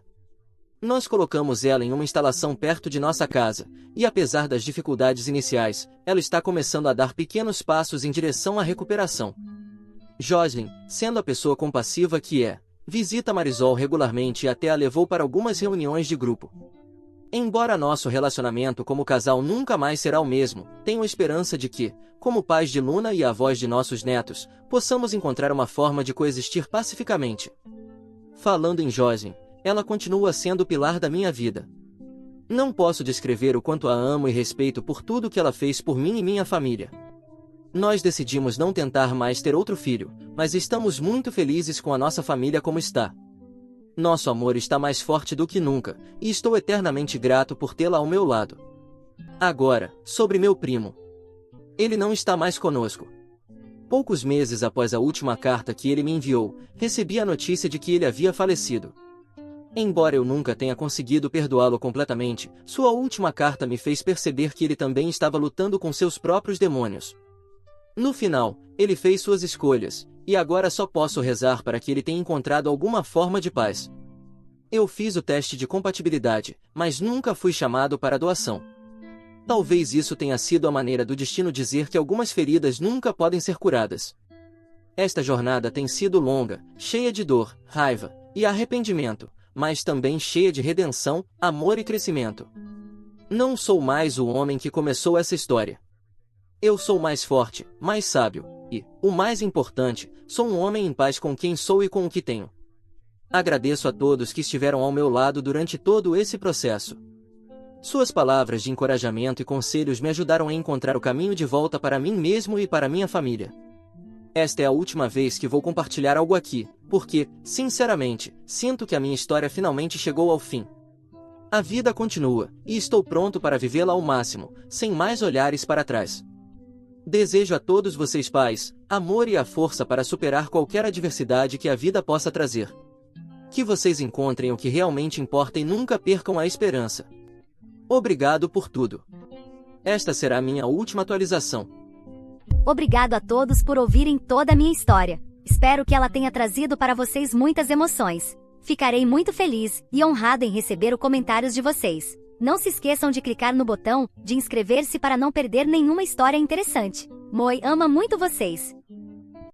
Nós colocamos ela em uma instalação perto de nossa casa, e apesar das dificuldades iniciais, ela está começando a dar pequenos passos em direção à recuperação. Joslyn, sendo a pessoa compassiva que é, visita Marisol regularmente e até a levou para algumas reuniões de grupo. Embora nosso relacionamento como casal nunca mais será o mesmo, tenho esperança de que, como pais de Luna e avós de nossos netos, possamos encontrar uma forma de coexistir pacificamente. Falando em Joslyn, ela continua sendo o pilar da minha vida. Não posso descrever o quanto a amo e respeito por tudo que ela fez por mim e minha família. Nós decidimos não tentar mais ter outro filho, mas estamos muito felizes com a nossa família como está. Nosso amor está mais forte do que nunca, e estou eternamente grato por tê-la ao meu lado. Agora, sobre meu primo. Ele não está mais conosco. Poucos meses após a última carta que ele me enviou, recebi a notícia de que ele havia falecido. Embora eu nunca tenha conseguido perdoá-lo completamente, sua última carta me fez perceber que ele também estava lutando com seus próprios demônios. No final, ele fez suas escolhas, e agora só posso rezar para que ele tenha encontrado alguma forma de paz. Eu fiz o teste de compatibilidade, mas nunca fui chamado para a doação. Talvez isso tenha sido a maneira do destino dizer que algumas feridas nunca podem ser curadas. Esta jornada tem sido longa, cheia de dor, raiva e arrependimento, mas também cheia de redenção, amor e crescimento. Não sou mais o homem que começou essa história. Eu sou mais forte, mais sábio, e, o mais importante, sou um homem em paz com quem sou e com o que tenho. Agradeço a todos que estiveram ao meu lado durante todo esse processo. Suas palavras de encorajamento e conselhos me ajudaram a encontrar o caminho de volta para mim mesmo e para minha família. Esta é a última vez que vou compartilhar algo aqui, porque, sinceramente, sinto que a minha história finalmente chegou ao fim. A vida continua, e estou pronto para vivê-la ao máximo, sem mais olhares para trás. Desejo a todos vocês paz, amor e a força para superar qualquer adversidade que a vida possa trazer. Que vocês encontrem o que realmente importa e nunca percam a esperança. Obrigado por tudo. Esta será a minha última atualização. Obrigado a todos por ouvirem toda a minha história. Espero que ela tenha trazido para vocês muitas emoções. Ficarei muito feliz e honrada em receber os comentários de vocês. Não se esqueçam de clicar no botão de inscrever-se para não perder nenhuma história interessante. Moi ama muito vocês.